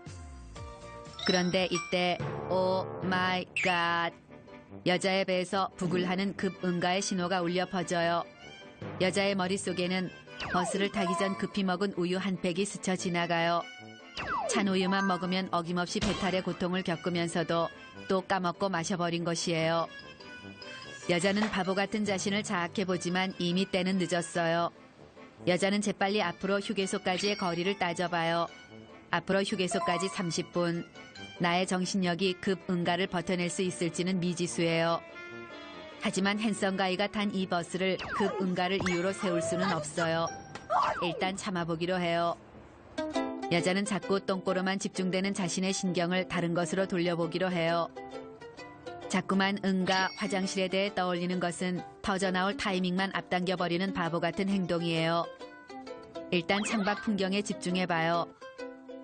그런데 이때 오 마이 갓, 여자의 배에서 부글하는 급응가의 신호가 울려 퍼져요. 여자의 머릿속에는 버스를 타기 전 급히 먹은 우유 한 팩이 스쳐 지나가요. 찬 우유만 먹으면 어김없이 배탈의 고통을 겪으면서도 또 까먹고 마셔버린 것이에요. 여자는 바보 같은 자신을 자학해보지만 이미 때는 늦었어요. 여자는 재빨리 앞으로 휴게소까지의 거리를 따져봐요. 앞으로 휴게소까지 30분. 나의 정신력이 급응가를 버텨낼 수 있을지는 미지수예요. 하지만 핸섬가이가 탄 이 버스를 급응가를 이유로 세울 수는 없어요. 일단 참아보기로 해요. 여자는 자꾸 똥꼬로만 집중되는 자신의 신경을 다른 것으로 돌려보기로 해요. 자꾸만 응가, 화장실에 대해 떠올리는 것은 터져나올 타이밍만 앞당겨버리는 바보 같은 행동이에요. 일단 창밖 풍경에 집중해봐요.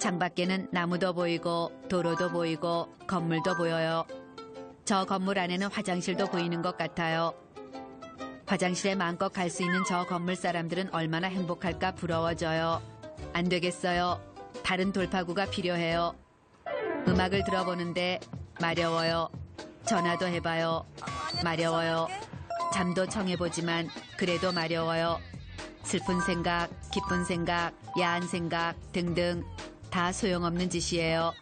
창밖에는 나무도 보이고 도로도 보이고 건물도 보여요. 저 건물 안에는 화장실도 보이는 것 같아요. 화장실에 마음껏 갈 수 있는 저 건물 사람들은 얼마나 행복할까 부러워져요. 안 되겠어요. 다른 돌파구가 필요해요. 음악을 들어보는데 마려워요. 전화도 해봐요. 마려워요. 잠도 청해보지만 그래도 마려워요. 슬픈 생각, 기쁜 생각, 야한 생각 등등 다 소용없는 짓이에요.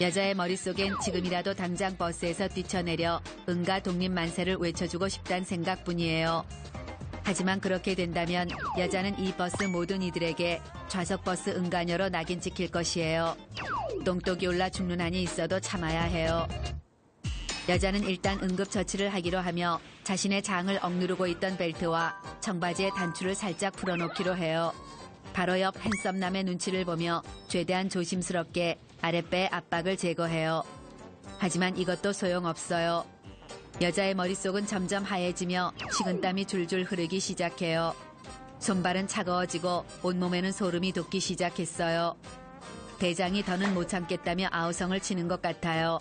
여자의 머릿속엔 지금이라도 당장 버스에서 뛰쳐내려 응가 독립만세를 외쳐주고 싶다는 생각뿐이에요. 하지만 그렇게 된다면 여자는 이 버스 모든 이들에게 좌석버스 응가녀로 낙인 찍힐 것이에요. 똥독이 올라 죽는 한이 있어도 참아야 해요. 여자는 일단 응급처치를 하기로 하며 자신의 장을 억누르고 있던 벨트와 청바지의 단추를 살짝 풀어놓기로 해요. 바로 옆 핸섬남의 눈치를 보며 최대한 조심스럽게 아랫배의 압박을 제거해요. 하지만 이것도 소용없어요. 여자의 머릿속은 점점 하얘지며 식은땀이 줄줄 흐르기 시작해요. 손발은 차가워지고 온몸에는 소름이 돋기 시작했어요. 대장이 더는 못 참겠다며 아우성을 치는 것 같아요.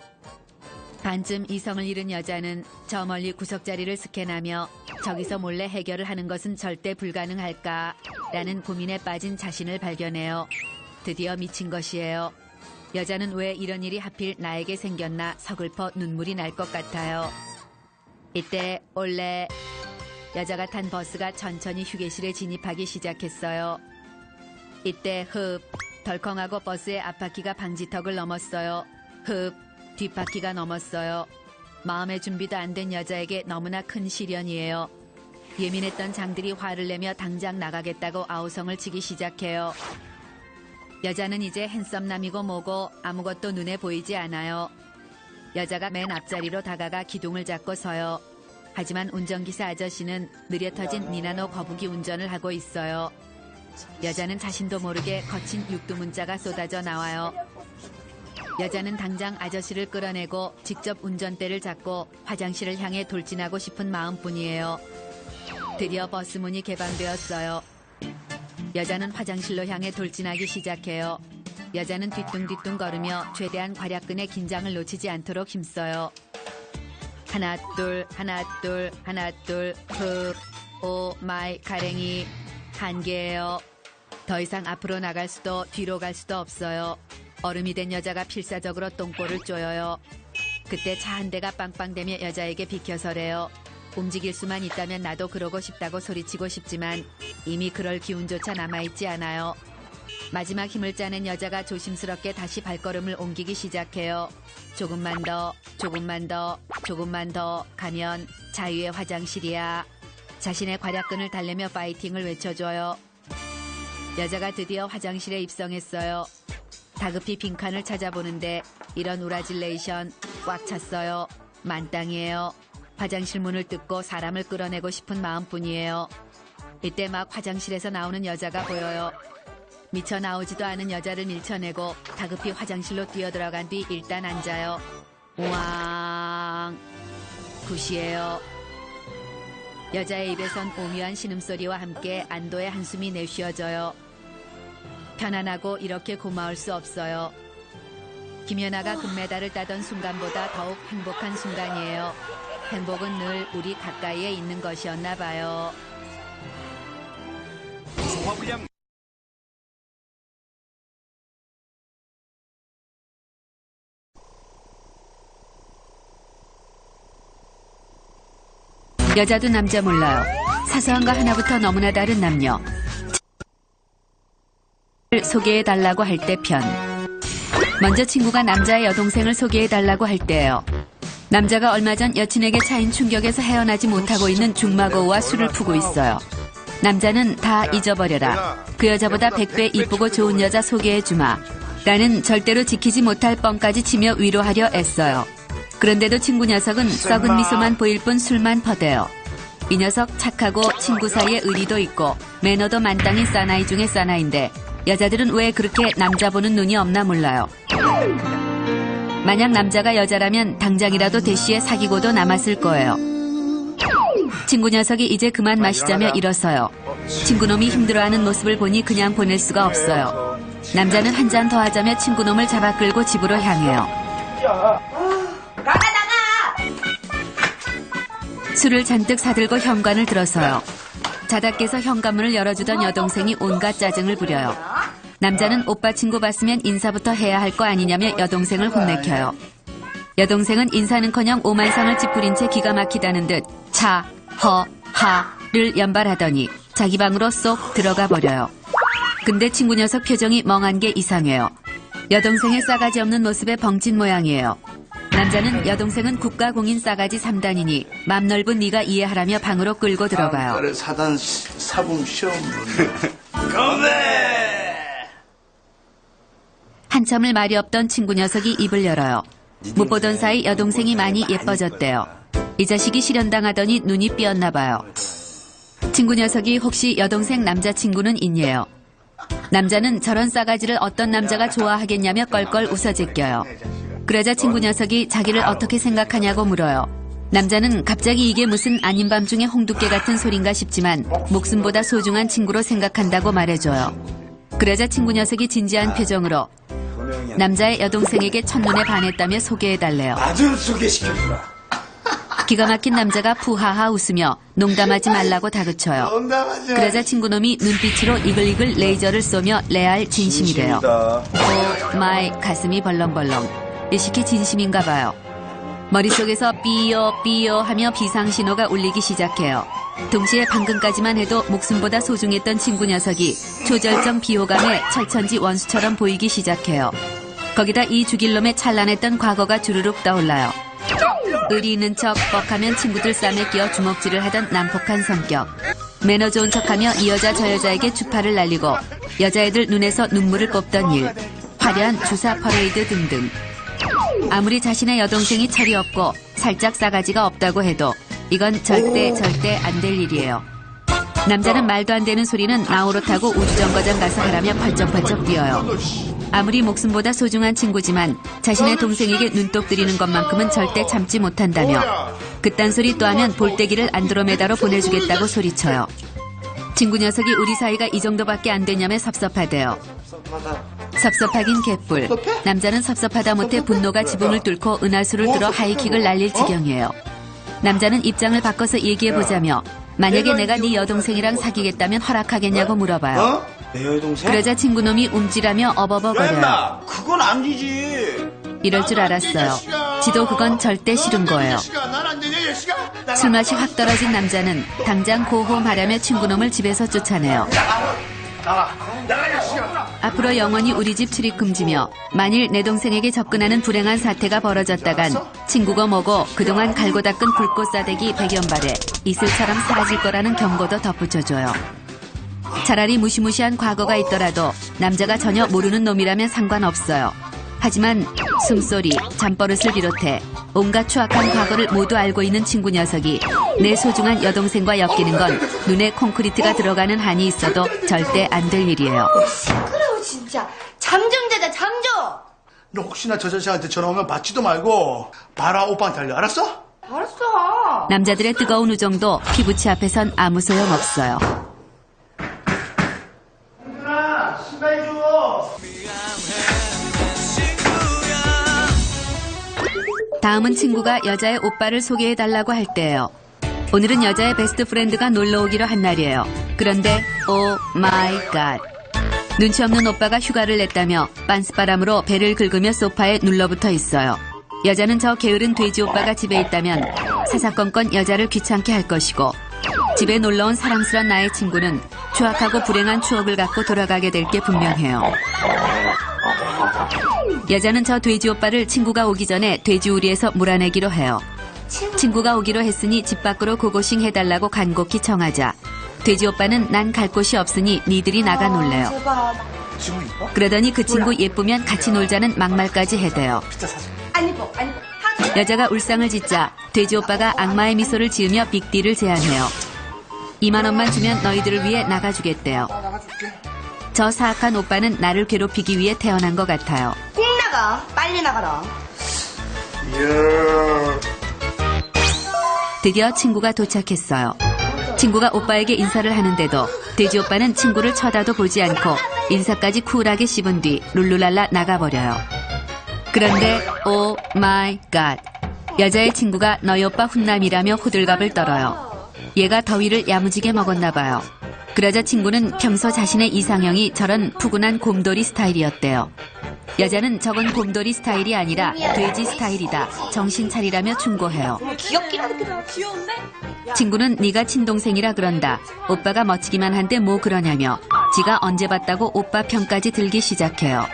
반쯤 이성을 잃은 여자는 저 멀리 구석자리를 스캔하며 저기서 몰래 해결을 하는 것은 절대 불가능할까라는 고민에 빠진 자신을 발견해요. 드디어 미친 것이에요. 여자는 왜 이런 일이 하필 나에게 생겼나 서글퍼 눈물이 날 것 같아요. 이때 올레, 여자가 탄 버스가 천천히 휴게실에 진입하기 시작했어요. 이때 흡, 덜컹하고 버스의 앞바퀴가 방지턱을 넘었어요. 흡, 뒷바퀴가 넘었어요. 마음의 준비도 안 된 여자에게 너무나 큰 시련이에요. 예민했던 장들이 화를 내며 당장 나가겠다고 아우성을 치기 시작해요. 여자는 이제 핸섬남이고 뭐고 아무것도 눈에 보이지 않아요. 여자가 맨 앞자리로 다가가 기둥을 잡고 서요. 하지만 운전기사 아저씨는 느려 터진 니나노 거북이 운전을 하고 있어요. 여자는 자신도 모르게 거친 육두문자가 쏟아져 나와요. 여자는 당장 아저씨를 끌어내고 직접 운전대를 잡고 화장실을 향해 돌진하고 싶은 마음뿐이에요. 드디어 버스 문이 개방되었어요. 여자는 화장실로 향해 돌진하기 시작해요. 여자는 뒤뚱뒤뚱 걸으며 최대한 괄약근의 긴장을 놓치지 않도록 힘써요. 하나 둘 하나 둘 하나 둘 흑 오 마이 가랭이 한계예요. 더 이상 앞으로 나갈 수도 뒤로 갈 수도 없어요. 얼음이 된 여자가 필사적으로 똥꼬를 쪼여요. 그때 차 한 대가 빵빵대며 여자에게 비켜서래요. 움직일 수만 있다면 나도 그러고 싶다고 소리치고 싶지만 이미 그럴 기운조차 남아있지 않아요. 마지막 힘을 짜낸 여자가 조심스럽게 다시 발걸음을 옮기기 시작해요. 조금만 더, 조금만 더, 조금만 더 가면 자유의 화장실이야. 자신의 괄약근을 달래며 파이팅을 외쳐줘요. 여자가 드디어 화장실에 입성했어요. 다급히 빈칸을 찾아보는데 이런 우라질레이션 꽉 찼어요. 만땅이에요. 화장실 문을 뜯고 사람을 끌어내고 싶은 마음뿐이에요. 이때 막 화장실에서 나오는 여자가 보여요. 미쳐 나오지도 않은 여자를 밀쳐내고 다급히 화장실로 뛰어들어간 뒤 일단 앉아요. 우왕 굿이에요. 여자의 입에선 오묘한 신음소리와 함께 안도의 한숨이 내쉬어져요. 편안하고 이렇게 고마울 수 없어요. 김연아가 금메달을 따던 순간보다 더욱 행복한 순간이에요. 행복은 늘 우리 가까이에 있는 것이었나 봐요. 여자도 남자 몰라요. 사소한 거 하나부터 너무나 다른 남녀. 소개해달라고 할 때 편. 먼저 친구가 남자의 여동생을 소개해달라고 할 때예요. 남자가 얼마 전 여친에게 차인 충격에서 헤어나지 못하고 있는 중마고우와 술을 푸고 있어요. 남자는 다 잊어버려라. 그 여자보다 100배 이쁘고 좋은 여자 소개해주마. 라는 절대로 지키지 못할 뻥까지 치며 위로하려 애써요. 그런데도 친구 녀석은 썩은 미소만 보일 뿐 술만 퍼대요. 이 녀석 착하고 친구 사이에 의리도 있고 매너도 만땅인 사나이 중에 사나이인데 여자들은 왜 그렇게 남자 보는 눈이 없나 몰라요. 만약 남자가 여자라면 당장이라도 대시에 사귀고도 남았을 거예요. 친구 녀석이 이제 그만 마시자며 일어서요. 친구놈이 힘들어하는 모습을 보니 그냥 보낼 수가 없어요. 남자는 한 잔 더 하자며 친구놈을 잡아 끌고 집으로 향해요. 나가! 술을 잔뜩 사들고 현관을 들어서요. 자다 깨서 현관문을 열어주던 여동생이 온갖 짜증을 부려요. 남자는 오빠 친구 봤으면 인사부터 해야 할 거 아니냐며 여동생을 혼내켜요. 여동생은 인사는커녕 오만상을 찌푸린 채 기가 막히다는 듯 차, 허, 하를 연발하더니 자기 방으로 쏙 들어가 버려요. 근데 친구 녀석 표정이 멍한 게 이상해요. 여동생의 싸가지 없는 모습에 벙찐 모양이에요. 남자는 여동생은 국가공인 싸가지 3단이니 맘 넓은 네가 이해하라며 방으로 끌고 들어가요. 그래 사단 사범 시험 건배. 한참을 말이 없던 친구 녀석이 입을 열어요. 못 보던 사이 여동생이 많이 예뻐졌대요. 이 자식이 실현당하더니 눈이 삐었나 봐요. 친구 녀석이 혹시 여동생 남자친구는 있냐요. 남자는 저런 싸가지를 어떤 남자가 좋아하겠냐며 껄껄 웃어 제껴요. 그러자 친구 녀석이 자기를 어떻게 생각하냐고 물어요. 남자는 갑자기 이게 무슨 아닌 밤중에 홍두깨 같은 소린가 싶지만 목숨보다 소중한 친구로 생각한다고 말해줘요. 그러자 친구 녀석이 진지한 표정으로 남자의 여동생에게 첫눈에 반했다며 소개해달래요. 아주 소개시켜주라. 기가 막힌 남자가 푸하하 웃으며 농담하지 말라고 다그쳐요. 농담하지 마. 그러자 친구놈이 눈빛으로 이글이글 레이저를 쏘며 레알 진심이래요. 오 마이 가슴이 벌렁벌렁. 일시키 진심인가 봐요. 머릿속에서 삐요 삐요 하며 비상신호가 울리기 시작해요. 동시에 방금까지만 해도 목숨보다 소중했던 친구 녀석이 초절정 비호감에 철천지 원수처럼 보이기 시작해요. 거기다 이 죽일 놈의 찬란했던 과거가 주르륵 떠올라요. 의리 있는 척 뻑하면 친구들 쌈에 끼어 주먹질을 하던 난폭한 성격. 매너 좋은 척하며 이 여자 저 여자에게 주파를 날리고 여자애들 눈에서 눈물을 꼽던 일, 화려한 주사 퍼레이드 등등. 아무리 자신의 여동생이 철이 없고 살짝 싸가지가 없다고 해도 이건 절대 안 될 일이에요. 남자는 말도 안 되는 소리는 나우로 타고 우주정거장 가서 하라며 펄쩍펄쩍 뛰어요. 아무리 목숨보다 소중한 친구지만 자신의 동생에게 눈독 들이는 것만큼은 절대 참지 못한다며 그딴 소리 또 하면 볼때기를 안드로메다로 보내주겠다고 소리쳐요. 친구 녀석이 우리 사이가 이 정도밖에 안 되냐며 섭섭하대요. 섭섭하긴 개뿔. 남자는 섭섭하다 못해 분노가 지붕을 뚫고 은하수를 들어 하이킥을 날릴 지경이에요. 남자는 입장을 바꿔서 얘기해보자며 만약에 내가 네 여동생이랑 사귀겠다면 허락하겠냐고 물어봐요. 내 여동생? 그러자 친구놈이 움찔하며 어버버거려요. 그건 아니지. 이럴 줄 알았어요. 지도 그건 절대 싫은 거예요. 술맛이 확 떨어진 남자는 당장 고호하라며 친구놈을 집에서 쫓아내요. 앞으로 영원히 우리 집 출입 금지며 만일 내 동생에게 접근하는 불행한 사태가 벌어졌다간 친구가 뭐고 그동안 갈고 닦은 불꽃 싸대기 100연 발에 이슬처럼 사라질 거라는 경고도 덧붙여줘요. 차라리 무시무시한 과거가 있더라도 남자가 전혀 모르는 놈이라면 상관없어요. 하지만 숨소리, 잠버릇을 비롯해 온갖 추악한 과거를 모두 알고 있는 친구 녀석이 내 소중한 여동생과 엮이는 건 눈에 콘크리트가 들어가는 한이 있어도 절대 안 될 일이에요. 시끄러워 진짜. 잠 좀 자자 잠 좀. 너 혹시나 저 자식한테 전화 오면 받지도 말고 바라 오빠한테 알려. 알았어? 알았어. 남자들의 뜨거운 우정도 피부치 앞에선 아무 소용 없어요. 누나 신발해줘. 다음은 친구가 여자의 오빠를 소개해달라고 할 때예요. 오늘은 여자의 베스트 프렌드가 놀러 오기로 한 날이에요. 그런데 오 마이 갓. 눈치 없는 오빠가 휴가를 냈다며 빤스바람으로 배를 긁으며 소파에 눌러붙어 있어요. 여자는 저 게으른 돼지 오빠가 집에 있다면 사사건건 여자를 귀찮게 할 것이고 집에 놀러온 사랑스런 나의 친구는 추악하고 불행한 추억을 갖고 돌아가게 될 게 분명해요. 여자는 저 돼지 오빠를 친구가 오기 전에 돼지우리에서 몰아내기로 해요. 친구가 오기로 했으니 집 밖으로 고고싱 해달라고 간곡히 청하자 돼지 오빠는 난 갈 곳이 없으니 니들이 나가 놀래요. 제발. 지금 이뻐? 그러더니 그 친구 예쁘면 같이 놀자는 막말까지 해대요. 피자 사줘. 안 입어 안 입어. 여자가 울상을 짓자 돼지 오빠가 악마의 미소를 지으며 빅딜을 제안해요. 2만 원만 주면 너희들을 위해 나가주겠대요. 나가줄게. 저 사악한 오빠는 나를 괴롭히기 위해 태어난 것 같아요. 꼭 나가. 빨리 나가라. 이야. 드디어 친구가 도착했어요. 친구가 오빠에게 인사를 하는데도 돼지 오빠는 친구를 쳐다도 보지 않고 인사까지 쿨하게 씹은 뒤 룰루랄라 나가버려요. 그런데 오 마이 갓. 여자의 친구가 너희 오빠 훈남이라며 호들갑을 떨어요. 얘가 더위를 야무지게 먹었나 봐요. 그러자 친구는 평소 자신의 이상형이 저런 푸근한 곰돌이 스타일이었대요. 여자는 저건 곰돌이 스타일이 아니라 돼지 스타일이다. 정신 차리라며 충고해요. 귀엽긴 한데 귀여운데? 친구는 네가 친동생이라 그런다. 오빠가 멋지기만 한데 뭐 그러냐며 지가 언제 봤다고 오빠 편까지 들기 시작해요.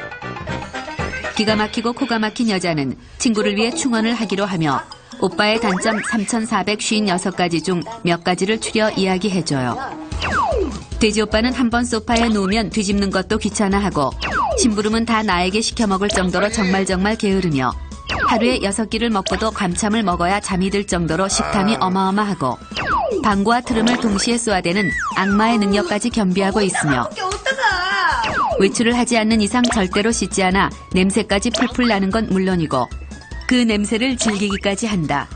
기가 막히고 코가 막힌 여자는 친구를 위해 충언을 하기로 하며 오빠의 단점 3,456가지 중 몇 가지를 추려 이야기해줘요. 돼지 오빠는 한 번 소파에 누우면 뒤집는 것도 귀찮아하고 심부름은 다 나에게 시켜 먹을 정도로 정말 게으르며 하루에 6끼를 먹고도 감참을 먹어야 잠이 들 정도로 식탐이 어마어마하고 방구와 트름을 동시에 쏘아대는 악마의 능력까지 겸비하고 있으며 외출을 하지 않는 이상 절대로 씻지 않아 냄새까지 풀풀 나는 건 물론이고 그 냄새를 즐기기까지 한다.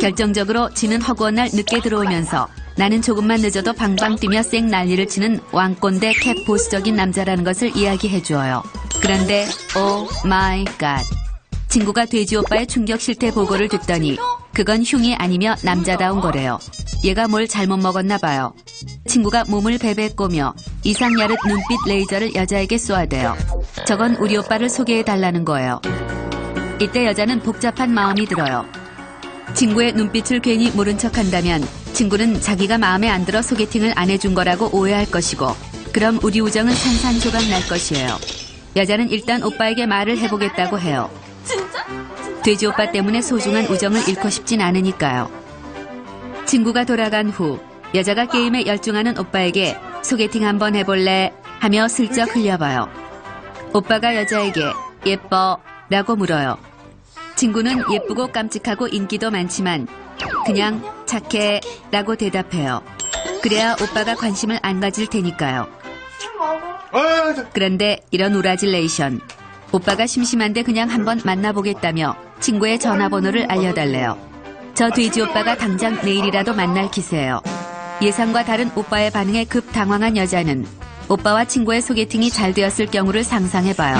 결정적으로 지는 허구한 날 늦게 들어오면서 나는 조금만 늦어도 방방 뛰며 쌩 난리를 치는 왕꼰대 캡 보수적인 남자라는 것을 이야기해 주어요. 그런데 오 마이 갓. 친구가 돼지 오빠의 충격 실태 보고를 듣더니 그건 흉이 아니며 남자다운 거래요. 얘가 뭘 잘못 먹었나 봐요. 친구가 몸을 베베 꼬며 이상야릇 눈빛 레이저를 여자에게 쏘아대요. 저건 우리 오빠를 소개해달라는 거예요. 이때 여자는 복잡한 마음이 들어요. 친구의 눈빛을 괜히 모른 척한다면 친구는 자기가 마음에 안 들어 소개팅을 안 해준 거라고 오해할 것이고 그럼 우리 우정은 산산조각 날 것이에요. 여자는 일단 오빠에게 말을 해보겠다고 해요. 돼지 오빠 때문에 소중한 우정을 잃고 싶진 않으니까요. 친구가 돌아간 후 여자가 게임에 열중하는 오빠에게 소개팅 한번 해볼래? 하며 슬쩍 흘려봐요. 오빠가 여자에게 예뻐 라고 물어요. 친구는 예쁘고 깜찍하고 인기도 많지만 그냥 착해 라고 대답해요. 그래야 오빠가 관심을 안 가질 테니까요. 그런데 이런 우라질레이션. 오빠가 심심한데 그냥 한번 만나보겠다며 친구의 전화번호를 알려달래요. 저 돼지 오빠가 당장 내일이라도 만날 기세예요. 예상과 다른 오빠의 반응에 급 당황한 여자는 오빠와 친구의 소개팅이 잘 되었을 경우를 상상해봐요.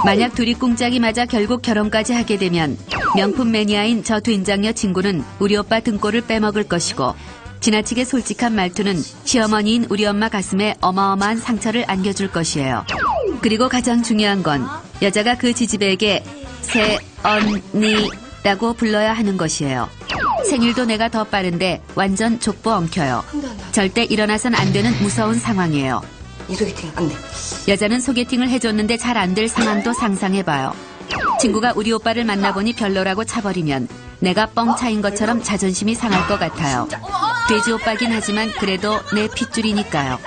만약 둘이 꿍짝이 맞아 결국 결혼까지 하게 되면 명품 매니아인 저 된장녀 친구는 우리 오빠 등골을 빼먹을 것이고 지나치게 솔직한 말투는 시어머니인 우리 엄마 가슴에 어마어마한 상처를 안겨줄 것이에요. 그리고 가장 중요한 건 여자가 그 지지배에게 새언니라고 불러야 하는 것이에요. 생일도 내가 더 빠른데 완전 족보 엉켜요. 절대 일어나선 안 되는 무서운 상황이에요. 이 소개팅 안 돼. 여자는 소개팅을 해줬는데 잘 안 될 상황도 상상해봐요. 친구가 우리 오빠를 만나보니 별로라고 차버리면 내가 뻥 차인 것처럼 자존심이 상할 것 같아요. 돼지 오빠긴 하지만 그래도 내 핏줄이니까요.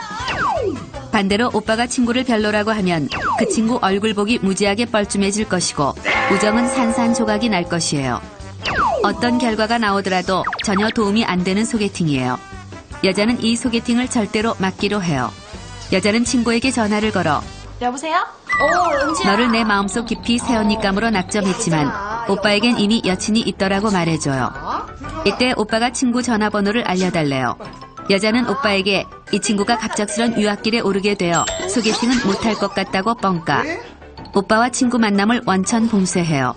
반대로 오빠가 친구를 별로라고 하면 그 친구 얼굴 보기 무지하게 뻘쭘해질 것이고 우정은 산산조각이 날 것이에요. 어떤 결과가 나오더라도 전혀 도움이 안 되는 소개팅이에요. 여자는 이 소개팅을 절대로 막기로 해요. 여자는 친구에게 전화를 걸어 여보세요? 은지야. 너를 내 마음속 깊이 새언니감으로 낙점했지만 오빠에겐 이미 여친이 있더라고 말해줘요. 이때 오빠가 친구 전화번호를 알려달래요. 여자는 오빠에게 이 친구가 갑작스런 유학길에 오르게 되어 소개팅은 못할 것 같다고 뻥까. 오빠와 친구 만남을 원천 봉쇄해요.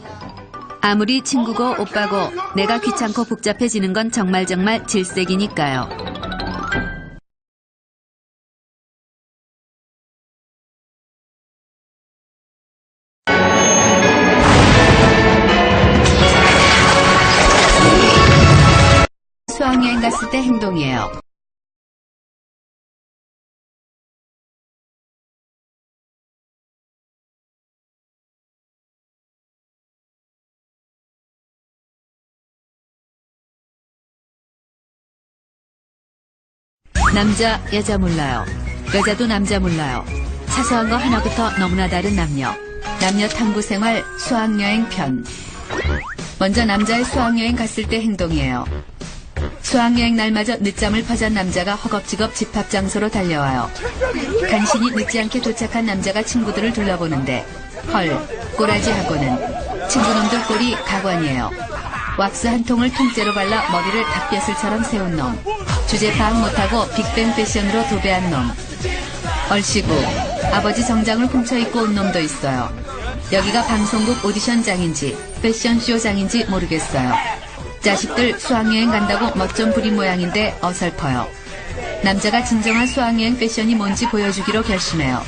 아무리 친구고 오빠고 내가 귀찮고 복잡해지는 건 정말 질색이니까요. 수학여행 갔을 때 행동이에요. 남자, 여자 몰라요. 여자도 남자 몰라요. 사소한 거 하나부터 너무나 다른 남녀. 남녀 탐구 생활 수학여행 편. 먼저 남자의 수학여행 갔을 때 행동이에요. 수학여행 날마저 늦잠을 퍼잔 남자가 허겁지겁 집합 장소로 달려와요. 간신히 늦지 않게 도착한 남자가 친구들을 둘러보는데 헐, 꼬라지하고는 친구놈들 꼴이 가관이에요. 왁스 한 통을 통째로 발라 머리를 닭벼슬처럼 세운 놈. 주제 파악 못하고 빅뱅 패션으로 도배한 놈. 얼씨구 아버지 정장을 훔쳐입고 온 놈도 있어요. 여기가 방송국 오디션장인지 패션쇼장인지 모르겠어요. 자식들 수학여행 간다고 멋 좀 부린 모양인데 어설퍼요. 남자가 진정한 수학여행 패션이 뭔지 보여주기로 결심해요.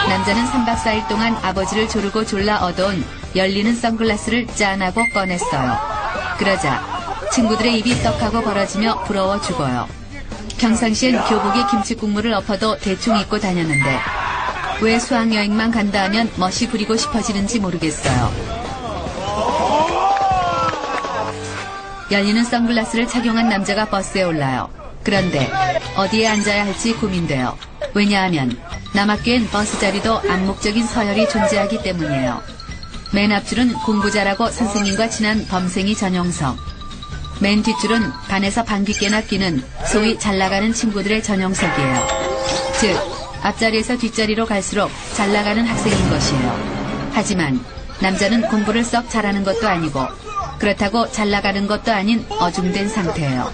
남자는 3박 4일 동안 아버지를 조르고 졸라 얻어온 열리는 선글라스를 짠하고 꺼냈어요. 그러자 친구들의 입이 떡하고 벌어지며 부러워 죽어요. 평상시엔 교복에 김치국물을 엎어도 대충 입고 다녔는데 왜 수학여행만 간다 하면 멋이 부리고 싶어지는지 모르겠어요. 열리는 선글라스를 착용한 남자가 버스에 올라요. 그런데 어디에 앉아야 할지 고민돼요. 왜냐하면 남학교엔 버스 자리도 암묵적인 서열이 존재하기 때문이에요. 맨 앞줄은 공부 잘하고 선생님과 친한 범생이 전용석. 맨 뒷줄은 반에서 방귀 깨나 끼는 소위 잘나가는 친구들의 전용석이에요. 즉 앞자리에서 뒷자리로 갈수록 잘나가는 학생인 것이에요. 하지만 남자는 공부를 썩 잘하는 것도 아니고 그렇다고 잘나가는 것도 아닌 어중된 상태예요.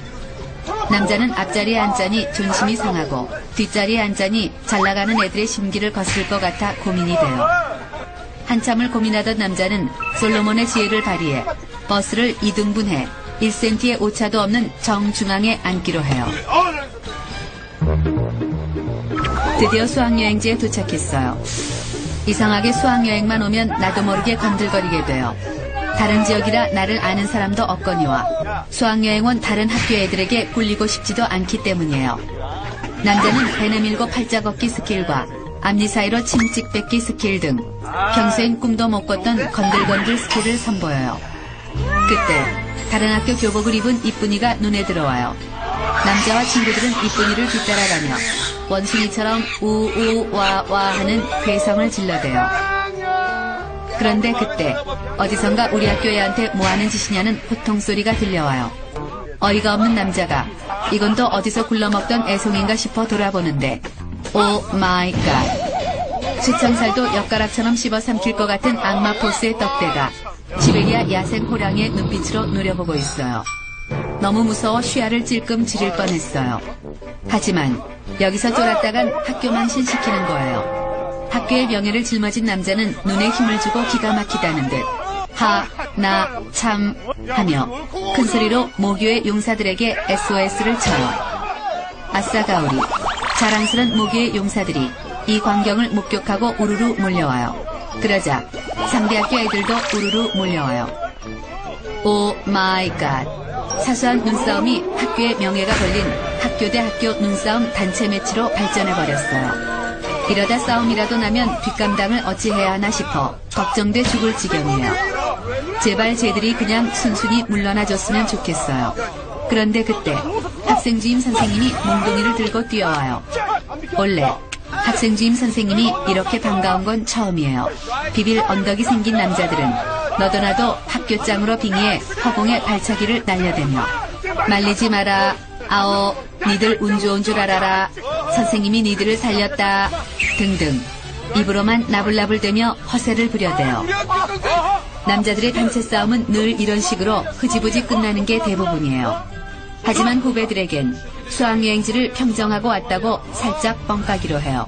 남자는 앞자리에 앉자니 존심이 상하고 뒷자리에 앉자니 잘나가는 애들의 심기를 거스를 것 같아 고민이 돼요. 한참을 고민하던 남자는 솔로몬의 지혜를 발휘해 버스를 2등분해 1cm의 오차도 없는 정중앙에 앉기로 해요. 드디어 수학여행지에 도착했어요. 이상하게 수학여행만 오면 나도 모르게 건들거리게 돼요. 다른 지역이라 나를 아는 사람도 없거니와 수학여행 온 다른 학교 애들에게 꿀리고 싶지도 않기 때문이에요. 남자는 배 내밀고 팔자 걷기 스킬과 앞니 사이로 침 찍 뺏기 스킬 등 평소엔 꿈도 못 꿨던 건들건들 스킬을 선보여요. 그때 다른 학교 교복을 입은 이쁜이가 눈에 들어와요. 남자와 친구들은 이쁜이를 뒤따라가며 원숭이처럼 우우와와 하는 괴성을 질러대요. 그런데 그때 어디선가 우리 학교 애한테 뭐하는 짓이냐는 호통소리가 들려와요. 어이가 없는 남자가 이건 또 어디서 굴러먹던 애송인가 싶어 돌아보는데 오 마이 갓, 쥐청살도 엿가락처럼 씹어 삼킬 것 같은 악마 포스의 떡대가 시베리아 야생 호랑이의 눈빛으로 노려보고 있어요. 너무 무서워 쉬야를 찔끔 지릴 뻔했어요. 하지만 여기서 쫄았다간 학교 만신시키는 거예요. 학교의 명예를 짊어진 남자는 눈에 힘을 주고 기가 막히다는 듯 하, 나, 참 하며 큰 소리로 모교의 용사들에게 SOS를 쳐요. 아싸 가오리, 자랑스런 모교의 용사들이 이 광경을 목격하고 우르르 몰려와요. 그러자 상대 학교 애들도 우르르 몰려와요. 오 마이 갓, 사소한 눈싸움이 학교의 명예가 걸린 학교 대 학교 눈싸움 단체 매치로 발전해버렸어요. 이러다 싸움이라도 나면 뒷감당을 어찌해야 하나 싶어 걱정돼 죽을 지경이에요. 제발 쟤들이 그냥 순순히 물러나줬으면 좋겠어요. 그런데 그때 학생주임 선생님이 몽둥이를 들고 뛰어와요. 원래 학생주임 선생님이 이렇게 반가운 건 처음이에요. 비빌 언덕이 생긴 남자들은 너도나도 학교장으로 빙의해 허공에 발차기를 날려대며 말리지 마라, 아오, 니들 운 좋은 줄 알아라, 선생님이 니들을 살렸다 등등 입으로만 나불나불대며 허세를 부려대요. 남자들의 단체 싸움은 늘 이런 식으로 흐지부지 끝나는 게 대부분이에요. 하지만 후배들에겐 수학여행지를 평정하고 왔다고 살짝 뻥까기로 해요.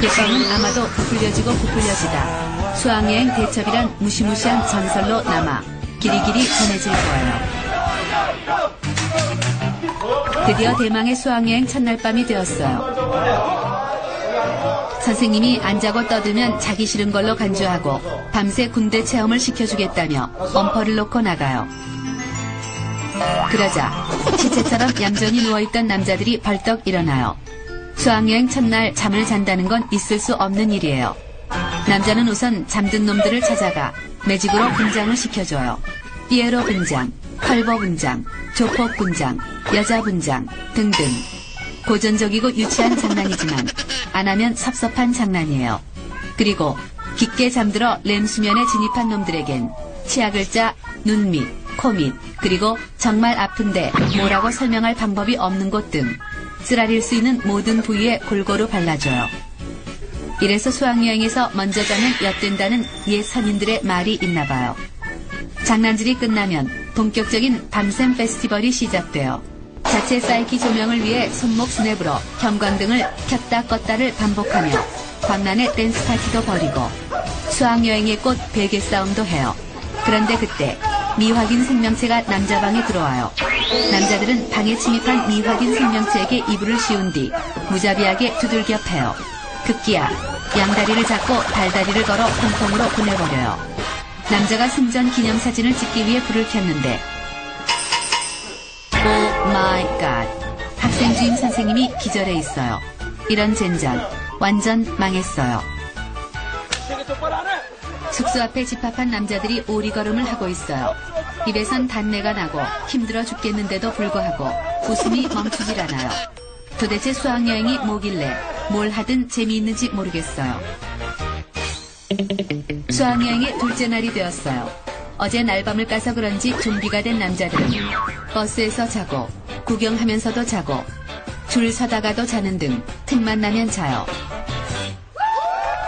빗방은 아마도 부풀려지고 부풀려지다 수학여행 대첩이란 무시무시한 전설로 남아 길이길이 전해질 거예요. 드디어 대망의 수학여행 첫날 밤이 되었어요. 선생님이 안 자고 떠들면 자기 싫은 걸로 간주하고 밤새 군대 체험을 시켜주겠다며 엄포를 놓고 나가요. 그러자 시체처럼 얌전히 누워있던 남자들이 벌떡 일어나요. 수학여행 첫날 잠을 잔다는 건 있을 수 없는 일이에요. 남자는 우선 잠든 놈들을 찾아가 매직으로 분장을 시켜줘요. 삐에로 분장, 컬보 분장, 조폭 분장, 여자 분장 등등. 고전적이고 유치한 장난이지만 안 하면 섭섭한 장난이에요. 그리고 깊게 잠들어 렘 수면에 진입한 놈들에겐 치약을 짜 눈 밑, 코 밑, 그리고 정말 아픈데 뭐라고 설명할 방법이 없는 곳 등 쓰라릴 수 있는 모든 부위에 골고루 발라줘요. 이래서 수학여행에서 먼저 자면 엿된다는 옛 선인들의 말이 있나봐요. 장난질이 끝나면 본격적인 밤샘 페스티벌이 시작돼요. 자체 사이키 조명을 위해 손목 스냅으로 형광등을 켰다 껐다를 반복하며 광란의 댄스 파티도 벌이고 수학여행의 꽃 베개 싸움도 해요. 그런데 그때 미확인 생명체가 남자 방에 들어와요. 남자들은 방에 침입한 미확인 생명체에게 이불을 씌운 뒤 무자비하게 두들겨 패요. 급기야 양다리를 잡고 달다리를 걸어 홍콩으로 보내버려요. 남자가 승전 기념사진을 찍기 위해 불을 켰는데 오 마이 갓, 학생주임 선생님이 기절해 있어요. 이런 젠장 완전 망했어요. 숙소 앞에 집합한 남자들이 오리걸음을 하고 있어요. 입에선 단내가 나고 힘들어 죽겠는데도 불구하고 웃음이 멈추질 않아요. 도대체 수학여행이 뭐길래 뭘 하든 재미있는지 모르겠어요. 수학여행의 둘째 날이 되었어요. 어제 날밤을 까서 그런지 좀비가 된 남자들은 버스에서 자고 구경하면서도 자고 줄 서다가도 자는 등 틈만 나면 자요.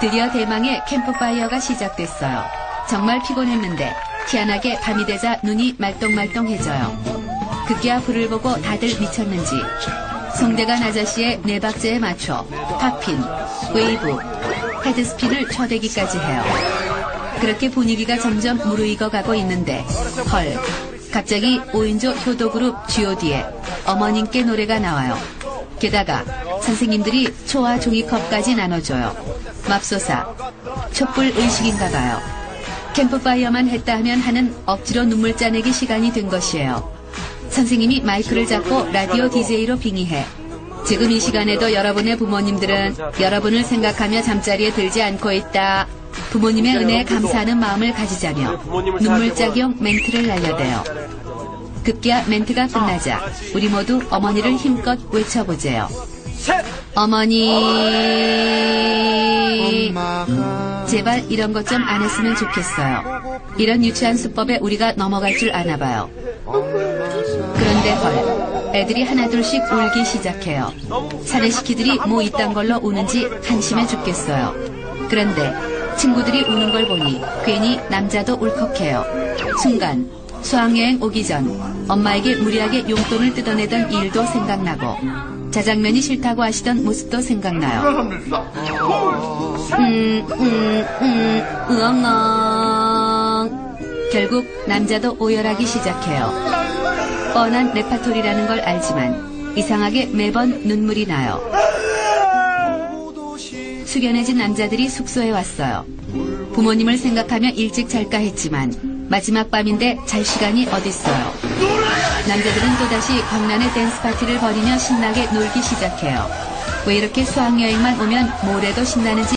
드디어 대망의 캠프파이어가 시작됐어요. 정말 피곤했는데 희한하게 밤이 되자 눈이 말똥말똥해져요. 급기야 불을 보고 다들 미쳤는지 송대관 아저씨의 네 박자에 맞춰 팝핀, 웨이브, 헤드스핀을 쳐대기까지 해요. 그렇게 분위기가 점점 무르익어 가고 있는데 헐, 갑자기 5인조 효도그룹 G.O.D의 어머님께 노래가 나와요. 게다가 선생님들이 초와 종이컵까지 나눠줘요. 맙소사, 촛불 의식인가 봐요. 캠프파이어만 했다 하면 하는 억지로 눈물 짜내기 시간이 된 것이에요. 선생님이 마이크를 잡고 라디오 DJ로 빙의해 지금 이 시간에도 여러분의 부모님들은 여러분을 생각하며 잠자리에 들지 않고 있다 부모님의 은혜에 감사하는 마음을 가지자며 눈물짝용 멘트를 날려대요. 급기야 멘트가 끝나자 우리 모두 어머니를 힘껏 외쳐보재요. 어머니. 제발 이런 것 좀 안 했으면 좋겠어요. 이런 유치한 수법에 우리가 넘어갈 줄 아나 봐요. 그런데 헐, 애들이 하나둘씩 울기 시작해요. 사내시키들이 뭐 이딴 걸로 우는지 한심해 죽겠어요. 그런데 친구들이 우는 걸 보니 괜히 남자도 울컥해요. 순간 수학여행 오기 전 엄마에게 무리하게 용돈을 뜯어내던 일도 생각나고 자장면이 싫다고 하시던 모습도 생각나요. 으엉엉. 결국 남자도 오열하기 시작해요. 뻔한 레파토리라는 걸 알지만 이상하게 매번 눈물이 나요. 숙연해진 남자들이 숙소에 왔어요. 부모님을 생각하며 일찍 잘까 했지만 마지막 밤인데 잘 시간이 어딨어요. 남자들은 또다시 광란의 댄스 파티를 벌이며 신나게 놀기 시작해요. 왜 이렇게 수학여행만 오면 뭐래도 신나는지